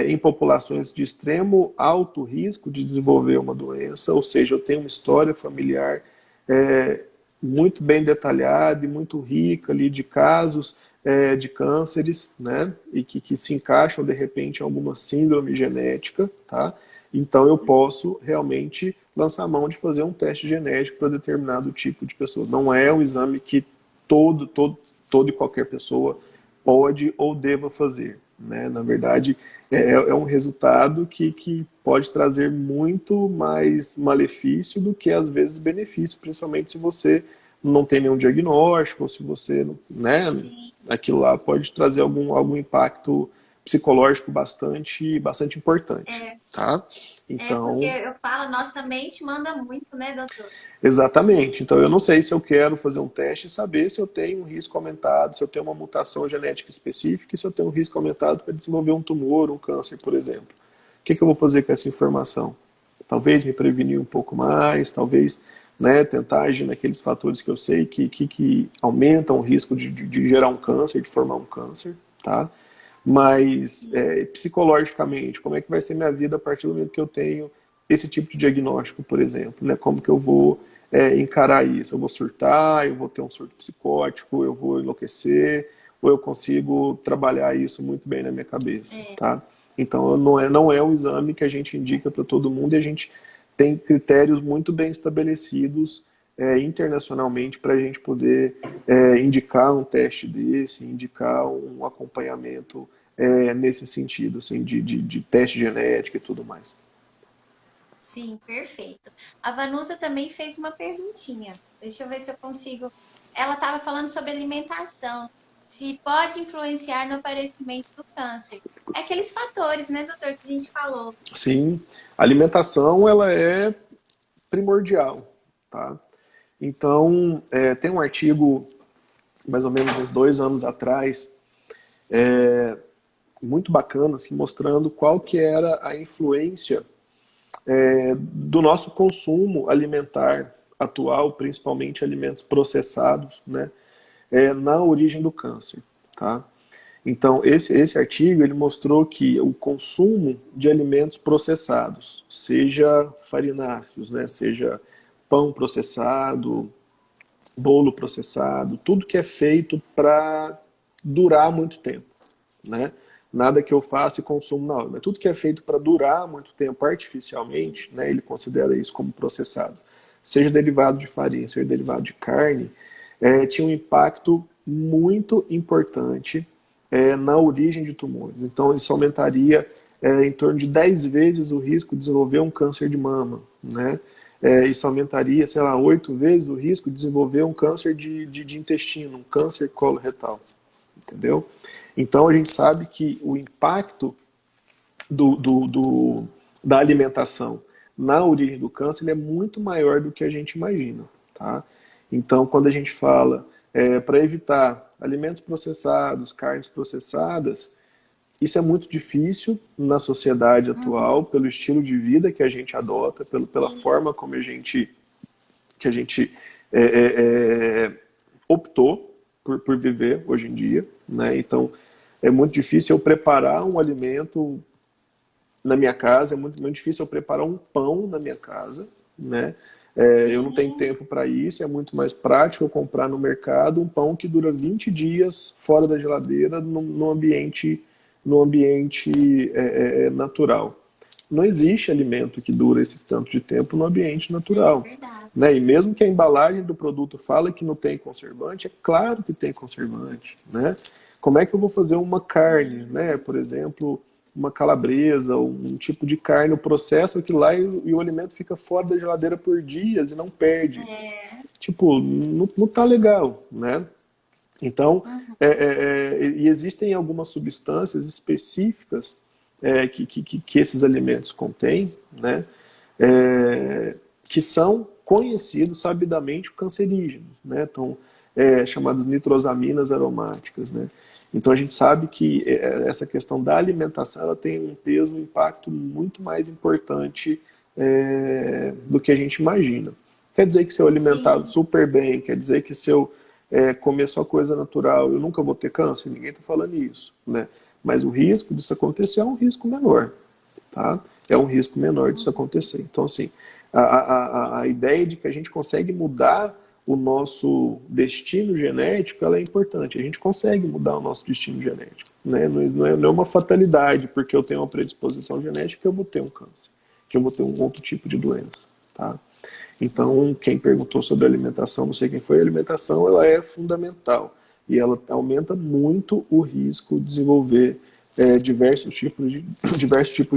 S2: Em populações de extremo alto risco de desenvolver uma doença, ou seja, eu tenho uma história familiar muito bem detalhada e muito rica ali de casos de cânceres, né? E que se encaixam de repente em alguma síndrome genética, tá? Então eu posso realmente lançar a mão de fazer um teste genético para determinado tipo de pessoa. Não é um exame que todo e qualquer pessoa pode ou deva fazer, né? Na verdade, é um resultado que pode trazer muito mais malefício do que, às vezes, benefício, principalmente se você não tem nenhum diagnóstico, ou se você, né, aquilo lá pode trazer algum impacto psicológico bastante importante, tá? Então,
S1: porque eu falo, nossa mente manda muito, né, doutor?
S2: Exatamente. Então, eu não sei se eu quero fazer um teste e saber se eu tenho um risco aumentado, se eu tenho uma mutação genética específica e se eu tenho um risco aumentado para desenvolver um tumor, um câncer, por exemplo. O que eu vou fazer com essa informação? Talvez me prevenir um pouco mais, talvez, né, tentar agir naqueles fatores que eu sei que aumentam o risco de gerar um câncer, de formar um câncer, tá? Mas, psicologicamente, como é que vai ser minha vida a partir do momento que eu tenho esse tipo de diagnóstico, por exemplo, né? Como que eu vou encarar isso? Eu vou surtar, eu vou ter um surto psicótico, eu vou enlouquecer, ou eu consigo trabalhar isso muito bem na minha cabeça, tá? Então, não é um exame que a gente indica para todo mundo e a gente tem critérios muito bem estabelecidos internacionalmente para a gente poder indicar um teste desse, indicar um acompanhamento nesse sentido, assim, de teste genético e tudo mais.
S1: Sim, perfeito. A Vanusa também fez uma perguntinha. Deixa eu ver se eu consigo. Ela estava falando sobre alimentação. Se pode influenciar no aparecimento do câncer. É aqueles fatores, né, doutor, que a gente falou.
S2: Sim, a alimentação ela é primordial, tá? Então, tem um artigo, mais ou menos uns 2 anos atrás, muito bacana, assim, mostrando qual que era a influência do nosso consumo alimentar atual, principalmente alimentos processados, né, na origem do câncer, tá? Então, esse artigo ele mostrou que o consumo de alimentos processados, seja farináceos, né, seja pão processado, bolo processado, tudo que é feito para durar muito tempo, né? Nada que eu faça e consumo na hora, mas tudo que é feito para durar muito tempo artificialmente, né, ele considera isso como processado. Seja derivado de farinha, seja derivado de carne, tinha um impacto muito importante na origem de tumores. Então, isso aumentaria em torno de 10 vezes o risco de desenvolver um câncer de mama, né? Isso aumentaria, sei lá, 8 vezes o risco de desenvolver um câncer de intestino, um câncer coloretal, entendeu? Então, a gente sabe que o impacto da alimentação na origem do câncer é muito maior do que a gente imagina, tá? Então, quando a gente fala para evitar alimentos processados, carnes processadas, isso é muito difícil na sociedade atual, pelo estilo de vida que a gente adota, pela forma como que a gente optou por viver hoje em dia, né? Então, é muito difícil eu preparar um alimento na minha casa, é muito difícil eu preparar um pão na minha casa, né? Eu não tenho tempo para isso, é muito mais prático eu comprar no mercado um pão que dura 20 dias fora da geladeira, no ambiente natural. Não existe alimento que dura esse tanto de tempo no ambiente natural. Né? E mesmo que a embalagem do produto fale que não tem conservante, é claro que tem conservante. Né? Como é que eu vou fazer uma carne, né? Por exemplo, uma calabresa, um tipo de carne, o processo aquilo lá e o alimento fica fora da geladeira por dias e não perde. Tipo, não tá legal, né? Então, e existem algumas substâncias específicas que esses alimentos contêm, né? Que são conhecidos sabidamente cancerígenos, né? Então, chamadas nitrosaminas aromáticas, né? Então a gente sabe que essa questão da alimentação ela tem um peso, um impacto muito mais importante do que a gente imagina. Quer dizer que se eu alimentado super bem, quer dizer que se eu comer só coisa natural eu nunca vou ter câncer? Ninguém está falando isso, né? Mas o risco disso acontecer é um risco menor, tá? É um risco menor disso acontecer. Então, assim, a ideia de que a gente consegue mudar o nosso destino genético, ela é importante. A gente consegue mudar o nosso destino genético, né? Não é uma fatalidade, porque eu tenho uma predisposição genética que eu vou ter um câncer, que eu vou ter um outro tipo de doença, tá? Então, quem perguntou sobre alimentação, não sei quem foi, a alimentação ela é fundamental e ela aumenta muito o risco de desenvolver diversos tipos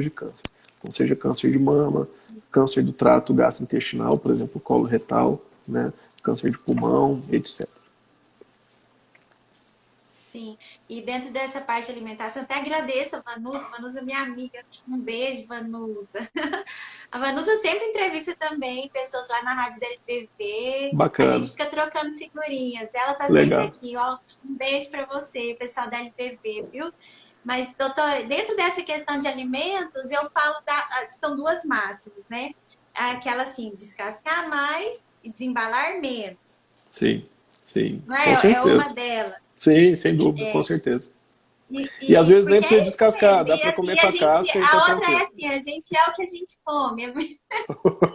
S2: de câncer. Então, seja câncer de mama, câncer do trato gastrointestinal, por exemplo, colo retal, né? Câncer de pulmão, etc.
S1: Sim, e dentro dessa parte de alimentação, até agradeço a Vanusa. Vanusa é minha amiga. Um beijo, Vanusa. A Vanusa sempre entrevista também pessoas lá na rádio da LPV. A
S2: Bacana.
S1: gente fica trocando figurinhas. Ela tá sempre
S2: Legal.
S1: aqui, ó. Um beijo para você, pessoal da LPV, viu? Mas, doutor, dentro dessa questão de alimentos, eu falo são duas máximas, né? Aquela assim, descascar mais e desembalar menos.
S2: Sim, sim,
S1: Não
S2: com
S1: é? É uma
S2: certeza.
S1: delas.
S2: Sim, sem dúvida, com certeza. E às vezes nem
S1: Porque
S2: precisa
S1: é isso
S2: descascar,
S1: mesmo.
S2: dá para comer
S1: E
S2: com
S1: a
S2: a
S1: gente,
S2: casca e tá
S1: a outra é
S2: tranquilo.
S1: assim, a gente é o que a gente come.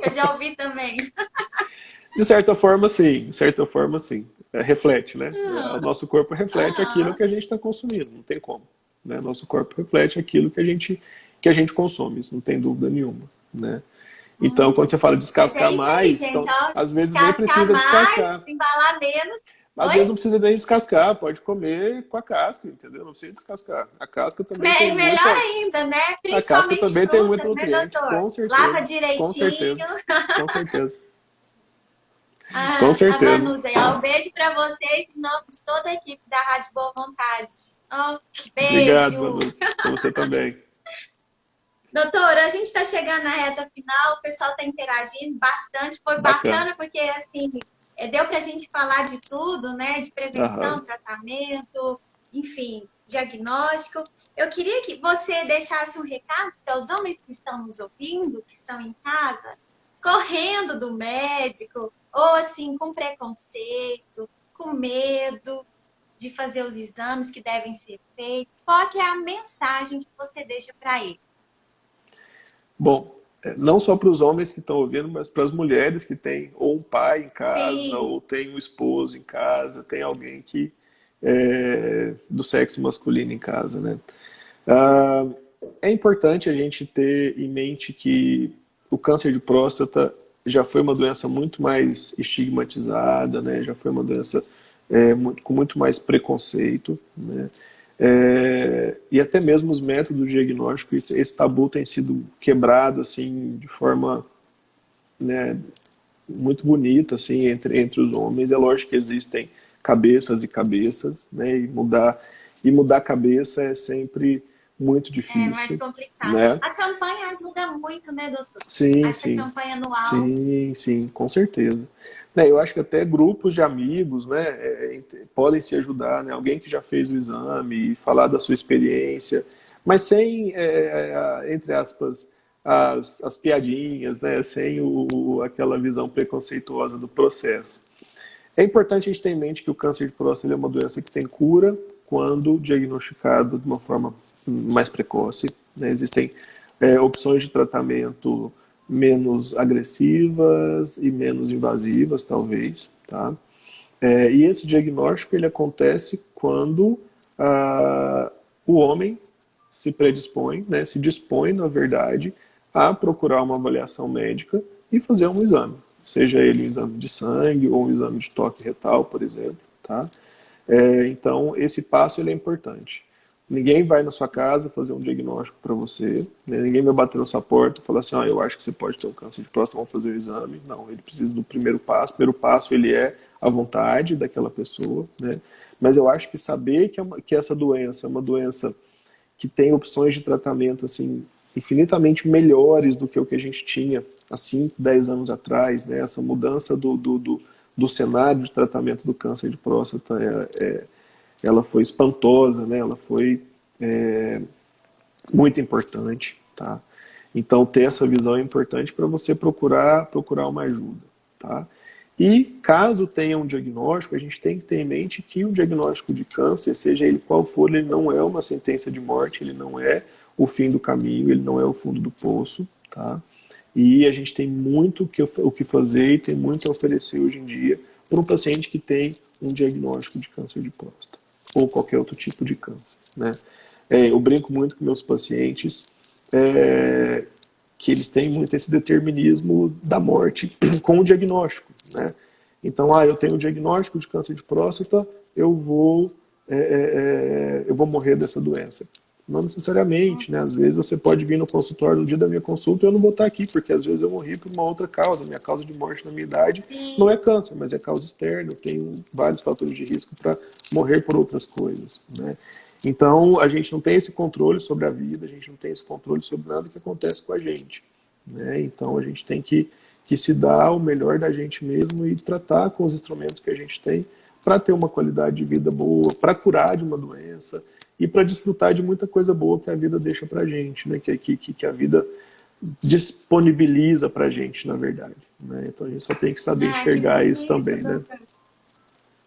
S1: Eu já ouvi também.
S2: De certa forma, sim. De certa forma, sim. Reflete, né? O
S1: Ah,
S2: nosso corpo reflete aquilo
S1: aham.
S2: que a gente está consumindo, não tem como. Né? Nosso corpo reflete aquilo que a gente consome, isso não tem dúvida nenhuma. Né? Então, quando você fala
S1: Mas é
S2: descascar
S1: isso aí,
S2: mais,
S1: gente.
S2: então,
S1: Ó,
S2: às vezes nem
S1: descascar
S2: precisa
S1: mais,
S2: descascar.
S1: embalar menos.
S2: Às vezes
S1: Oi?
S2: não precisa nem descascar, pode comer com a casca, entendeu? Não precisa descascar. A casca também tem
S1: Melhor
S2: muita.
S1: ainda, né?
S2: A casca
S1: Principalmente
S2: também tem muito
S1: frutas, né,
S2: nutriente,
S1: doutor?
S2: com
S1: Lava
S2: certeza. Com certeza.
S1: direitinho.
S2: Com certeza. Com
S1: A
S2: certeza.
S1: Vanusa aí, ó. Um beijo pra vocês em nome de toda a equipe da Rádio Boa Vontade. Ó,
S2: Obrigado,
S1: beijo.
S2: Vanus. Pra você também.
S1: Doutora, a gente está chegando na reta final, o pessoal está interagindo bastante. Foi
S2: Bacana.
S1: bacana porque, assim, deu para a gente falar de tudo, né? De
S2: Aham.
S1: prevenção, tratamento, enfim, diagnóstico. Eu queria que você deixasse um recado para os homens que estão nos ouvindo, que estão em casa, correndo do médico, ou assim, com preconceito, com medo de fazer os exames que devem ser feitos. Qual que é a mensagem que você deixa para eles?
S2: Bom, não só para os homens que estão ouvindo, mas para as mulheres que têm ou um pai em casa,
S1: Sim.
S2: ou tem um esposo em casa, tem alguém que do sexo masculino em casa, né? Ah, é importante a gente ter em mente que o câncer de próstata já foi uma doença muito mais estigmatizada, né? Já foi uma doença com muito mais preconceito, né? E até mesmo os métodos diagnósticos, esse tabu tem sido quebrado assim de forma, né, muito bonita assim entre os homens. É lógico que existem cabeças e cabeças, né? E mudar a cabeça é sempre muito
S1: É mais
S2: difícil,
S1: complicado.
S2: né?
S1: A campanha ajuda muito, né, doutor?
S2: Sim,
S1: Essa
S2: sim.
S1: campanha anual.
S2: Sim, sim, com certeza. Né, eu acho que até grupos de amigos, né, podem se ajudar, né? Alguém que já fez o exame e falar da sua experiência, mas sem, entre aspas, as piadinhas, né? Sem aquela visão preconceituosa do processo. É importante a gente ter em mente que o câncer de próstata é uma doença que tem cura quando diagnosticado de uma forma mais precoce. Né? Existem opções de tratamento menos agressivas e menos invasivas, talvez. Tá? E esse diagnóstico ele acontece quando o homem se predispõe, né, se dispõe, na verdade, a procurar uma avaliação médica e fazer um exame, seja ele um exame de sangue ou um exame de toque retal, por exemplo, tá? Então, esse passo ele é importante. Ninguém vai na sua casa fazer um diagnóstico para você, né? Ninguém vai bater na sua porta e falar assim, eu acho que você pode ter um câncer de próstata, vamos fazer o exame. Não, ele precisa do primeiro passo. O primeiro passo ele é a vontade daquela pessoa, né? Mas eu acho que saber que essa doença é uma doença que tem opções de tratamento assim infinitamente melhores do que o que a gente tinha há 5, 10 anos atrás, né? Essa mudança do cenário de tratamento do câncer de próstata ela foi espantosa, né? Ela foi muito importante, tá? Então ter essa visão é importante para você procurar uma ajuda, tá? E caso tenha um diagnóstico, a gente tem que ter em mente que o diagnóstico de câncer, seja ele qual for, ele não é uma sentença de morte, ele não é o fim do caminho, ele não é o fundo do poço, tá? E a gente tem muito o que fazer e tem muito a oferecer hoje em dia para um paciente que tem um diagnóstico de câncer de próstata ou qualquer outro tipo de câncer, né? Eu brinco muito com meus pacientes que eles têm muito esse determinismo da morte com o diagnóstico, né? Então, eu tenho um diagnóstico de câncer de próstata, eu vou morrer dessa doença. Não necessariamente, né? Às vezes você pode vir no consultório no dia da minha consulta e eu não vou estar aqui, porque às vezes eu morri por uma outra causa. Minha causa de morte na minha idade não
S1: Sim.
S2: é câncer, mas é causa externa. Eu tenho vários fatores de risco para morrer por outras coisas, né? Então, a gente não tem esse controle sobre a vida, a gente não tem esse controle sobre nada que acontece com a gente, né? Então, a gente tem que se dar o melhor da gente mesmo e tratar com os instrumentos que a gente tem para ter uma qualidade de vida boa, para curar de uma doença e para desfrutar de muita coisa boa que a vida deixa para a gente, né? Que a vida disponibiliza para a gente, na verdade, né? Então, a gente só tem que saber
S1: Que
S2: enxergar isso
S1: bonito,
S2: também, né?
S1: doutor.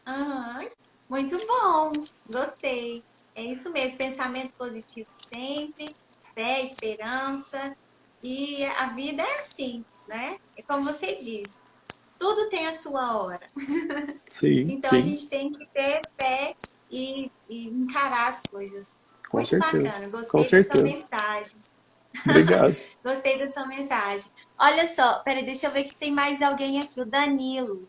S1: Aham. Muito bom. Gostei. É isso mesmo, pensamento positivo sempre, fé, esperança. E a vida é assim, né? É como você diz, tudo tem a sua hora.
S2: Sim,
S1: Então a
S2: sim,
S1: gente tem que ter fé e encarar as coisas.
S2: com
S1: Muito
S2: certeza,
S1: bacana,
S2: com
S1: gostei da sua
S2: certeza.
S1: mensagem.
S2: Obrigado.
S1: Gostei da sua mensagem. Olha só, peraí, deixa eu ver que tem mais alguém aqui, o Danilo.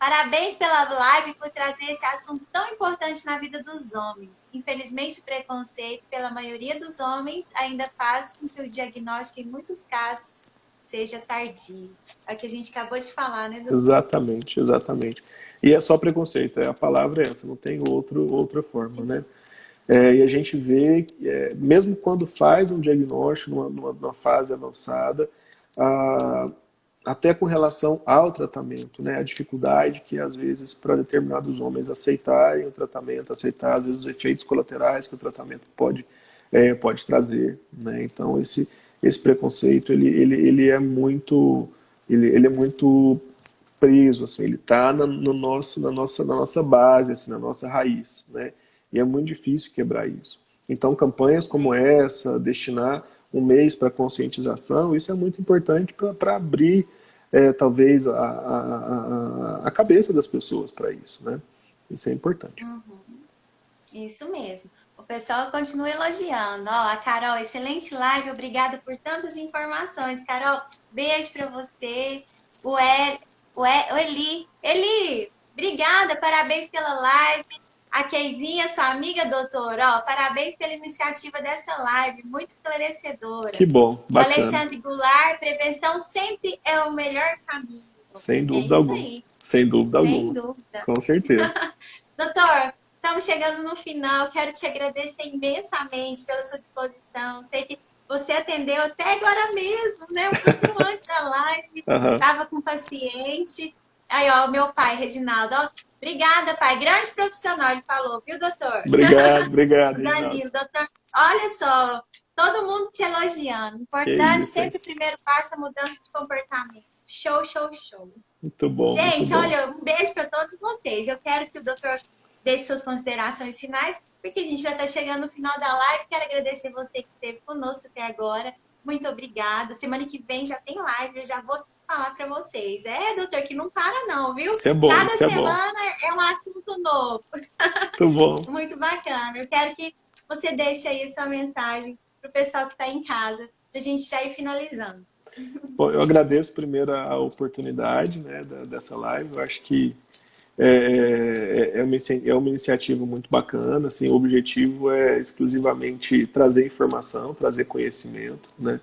S1: Parabéns pela live por trazer esse assunto tão importante na vida dos homens. Infelizmente, o preconceito pela maioria dos homens ainda faz com que o diagnóstico, em muitos casos, seja tardio. É o que a gente acabou de falar, né, doutor?
S2: Exatamente, exatamente. E é só preconceito, a palavra é essa, não tem outra forma, né? E a gente vê, mesmo quando faz um diagnóstico numa fase avançada, ah, até com relação ao tratamento, né? A dificuldade que, às vezes, para determinados homens aceitarem o tratamento, aceitar, às vezes, os efeitos colaterais que o tratamento pode trazer, né? Então, esse preconceito, ele é muito, ele é muito preso, assim, ele está na nossa base, assim, na nossa raiz, né? E é muito difícil quebrar isso. Então, campanhas como essa, destinar um mês para conscientização, isso é muito importante para abrir, talvez, a cabeça das pessoas para isso, né? Isso é importante.
S1: Isso mesmo. O pessoal continua elogiando. Ó, a Carol, excelente live, obrigada por tantas informações. Carol, beijo para você. O Eli, obrigada, parabéns pela live. A Keizinha, sua amiga, doutor, ó, parabéns pela iniciativa dessa live, muito
S2: Que
S1: esclarecedora.
S2: bom,
S1: O
S2: bacana.
S1: Alexandre Goulart, prevenção sempre é o melhor caminho.
S2: Sem
S1: É
S2: dúvida
S1: isso
S2: alguma.
S1: aí,
S2: Sem dúvida
S1: sem
S2: alguma.
S1: dúvida.
S2: Com certeza.
S1: Doutor, estamos chegando no final. Quero te agradecer imensamente pela sua disposição. Sei que você atendeu até agora mesmo, né? Um pouquinho antes da live.
S2: Aham.
S1: Estava com paciente. Aí, ó, o meu pai, Reginaldo. Ó, obrigada, pai. Grande profissional, ele falou, viu, doutor?
S2: Obrigado, obrigado,
S1: O
S2: Reginaldo.
S1: Danilo, doutor. Olha só, todo mundo te elogiando.
S2: Que
S1: Importante,
S2: isso, hein?
S1: sempre o primeiro passo é a mudança de comportamento. Show, show, show.
S2: Muito bom, muito
S1: Gente,
S2: bom.
S1: olha, um beijo para todos vocês. Eu quero que o doutor deixe suas considerações finais, porque a gente já está chegando no final da live. Quero agradecer você que esteve conosco até agora. Muito obrigada. Semana que vem já tem live, eu já vou falar para vocês. É, doutor, que não para não, viu?
S2: Isso é bom,
S1: Cada
S2: isso é bom.
S1: semana é um assunto novo.
S2: Muito bom.
S1: Muito bacana. Eu quero que você deixe aí a sua mensagem para o pessoal que está em casa, para a gente já ir finalizando.
S2: Bom, eu agradeço primeiro a oportunidade, né, dessa live. Eu acho que é uma iniciativa muito bacana. Assim, o objetivo é exclusivamente trazer informação, trazer conhecimento, né?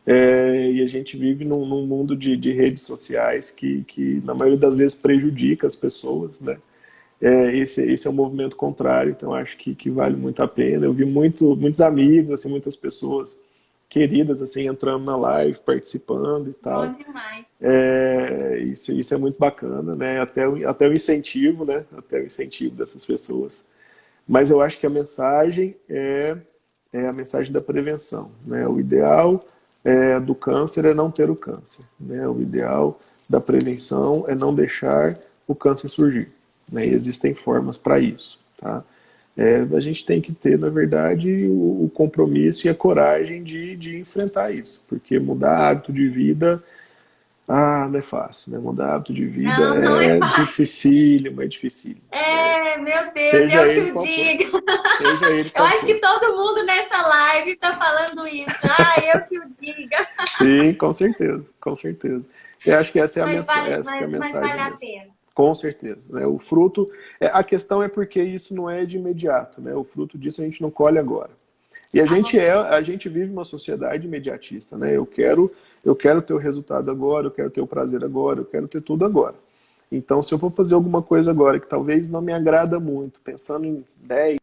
S2: E a gente vive num mundo de redes sociais que, na maioria das vezes, prejudica as pessoas, né? Esse é um movimento contrário, então acho que vale muito a pena. Eu vi muitos amigos, assim, muitas pessoas queridas assim entrando na live, participando e
S1: Bom
S2: tal.
S1: demais.
S2: Isso é muito bacana, né? Até o incentivo, né? Até o incentivo dessas pessoas. Mas eu acho que a mensagem é a mensagem da prevenção, né? O ideal do câncer é não ter o câncer, né? O ideal da prevenção é não deixar o câncer surgir, né? E existem formas para isso, tá? A gente tem que ter, na verdade, o compromisso e a coragem de enfrentar isso, porque mudar hábito de vida, não é fácil, né? Mudar hábito de vida
S1: Não, não é
S2: é
S1: fácil.
S2: dificílimo, é dificílimo, né?
S1: Meu Deus,
S2: Seja
S1: eu que
S2: ele
S1: o
S2: qual for,
S1: digo.
S2: seja ele
S1: Eu
S2: qual
S1: acho que
S2: for.
S1: todo mundo nessa live tá falando isso. Eu que o diga.
S2: Sim, com certeza, com certeza. Eu acho que
S1: Mas vale,
S2: essa que é a
S1: mas
S2: mensagem
S1: vale a
S2: mesmo.
S1: pena.
S2: Com certeza, né? O fruto, a questão é porque isso não é de imediato, né? O fruto disso a gente não colhe agora. E
S1: Tá bom.
S2: a gente vive uma sociedade imediatista, né? Eu quero ter o resultado agora, eu quero ter o prazer agora, eu quero ter tudo agora. Então, se eu for fazer alguma coisa agora que talvez não me agrada muito, pensando em 10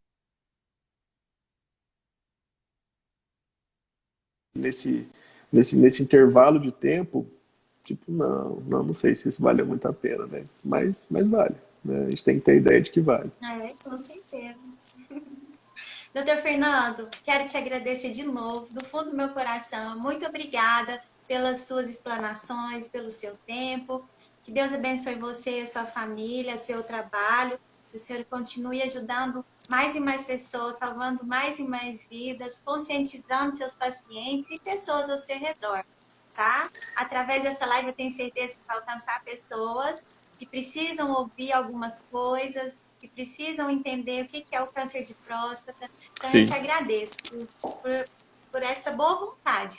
S2: nesse intervalo de tempo, tipo, não sei se isso vale muito a pena, né? Mas vale, né? A gente tem que ter a ideia de que vale.
S1: Com certeza. Doutor Fernando, quero te agradecer de novo, do fundo do meu coração. Muito obrigada pelas suas explanações, pelo seu tempo. Que Deus abençoe você, sua família, seu trabalho. Que o Senhor continue ajudando mais e mais pessoas, salvando mais e mais vidas, conscientizando seus pacientes e pessoas ao seu redor, tá? Através dessa live eu tenho certeza que vai alcançar pessoas que precisam ouvir algumas coisas, que precisam entender o que é o câncer de próstata. Então eu te
S2: Sim.
S1: agradeço por essa boa vontade,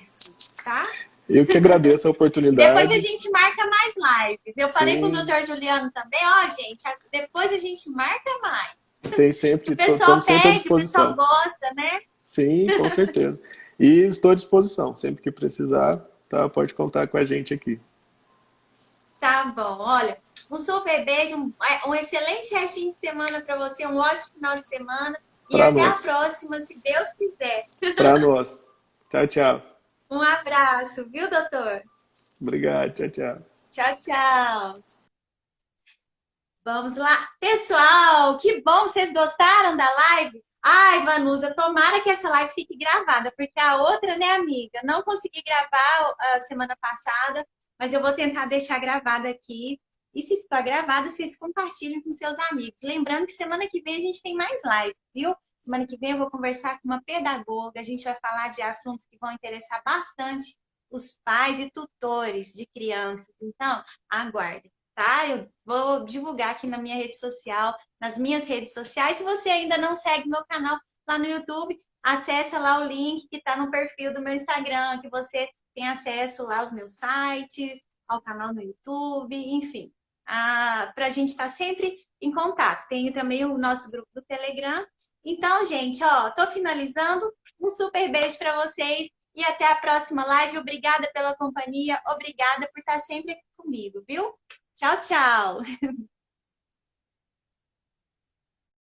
S1: tá?
S2: Eu que agradeço a
S1: E depois a
S2: oportunidade.
S1: gente marca mais lives. Eu falei com o
S2: Sim,
S1: doutor Juliano também, ó, gente, depois a gente marca mais.
S2: tem
S1: O
S2: sempre,
S1: pessoal
S2: estamos sempre à
S1: pede, o pessoal
S2: disposição.
S1: gosta, né?
S2: Sim, com certeza. E estou à disposição, sempre que precisar, tá? Pode contar com a gente aqui.
S1: Tá bom, olha, um super beijo, um excelente restinho de semana para você, um ótimo final de semana e
S2: Para
S1: até a
S2: nós.
S1: próxima, se Deus quiser.
S2: Para nós. Tchau, tchau.
S1: Um abraço, viu, doutor?
S2: Obrigado. Tchau, tchau.
S1: Tchau, tchau. Vamos lá. Pessoal, que bom, vocês gostaram da live? Ai, Vanusa, tomara que essa live fique gravada, porque a outra, né, amiga, não consegui gravar a semana passada, mas eu vou tentar deixar gravada aqui. E se ficar gravada, vocês compartilhem com seus amigos. Lembrando que semana que vem a gente tem mais live, viu? Semana que vem eu vou conversar com uma pedagoga, a gente vai falar de assuntos que vão interessar bastante os pais e tutores de crianças. Então, aguardem, tá? Eu vou divulgar aqui na minha rede social, nas minhas redes sociais. Se você ainda não segue meu canal lá no YouTube, acessa lá o link que está no perfil do meu Instagram, que você tem acesso lá aos meus sites, ao canal no YouTube, enfim, para a gente estar sempre em contato. Tem também o nosso grupo do Telegram. Então, gente, ó, tô finalizando. Um super beijo para vocês e até a próxima live. Obrigada pela companhia, obrigada por estar sempre aqui comigo, viu? Tchau, tchau!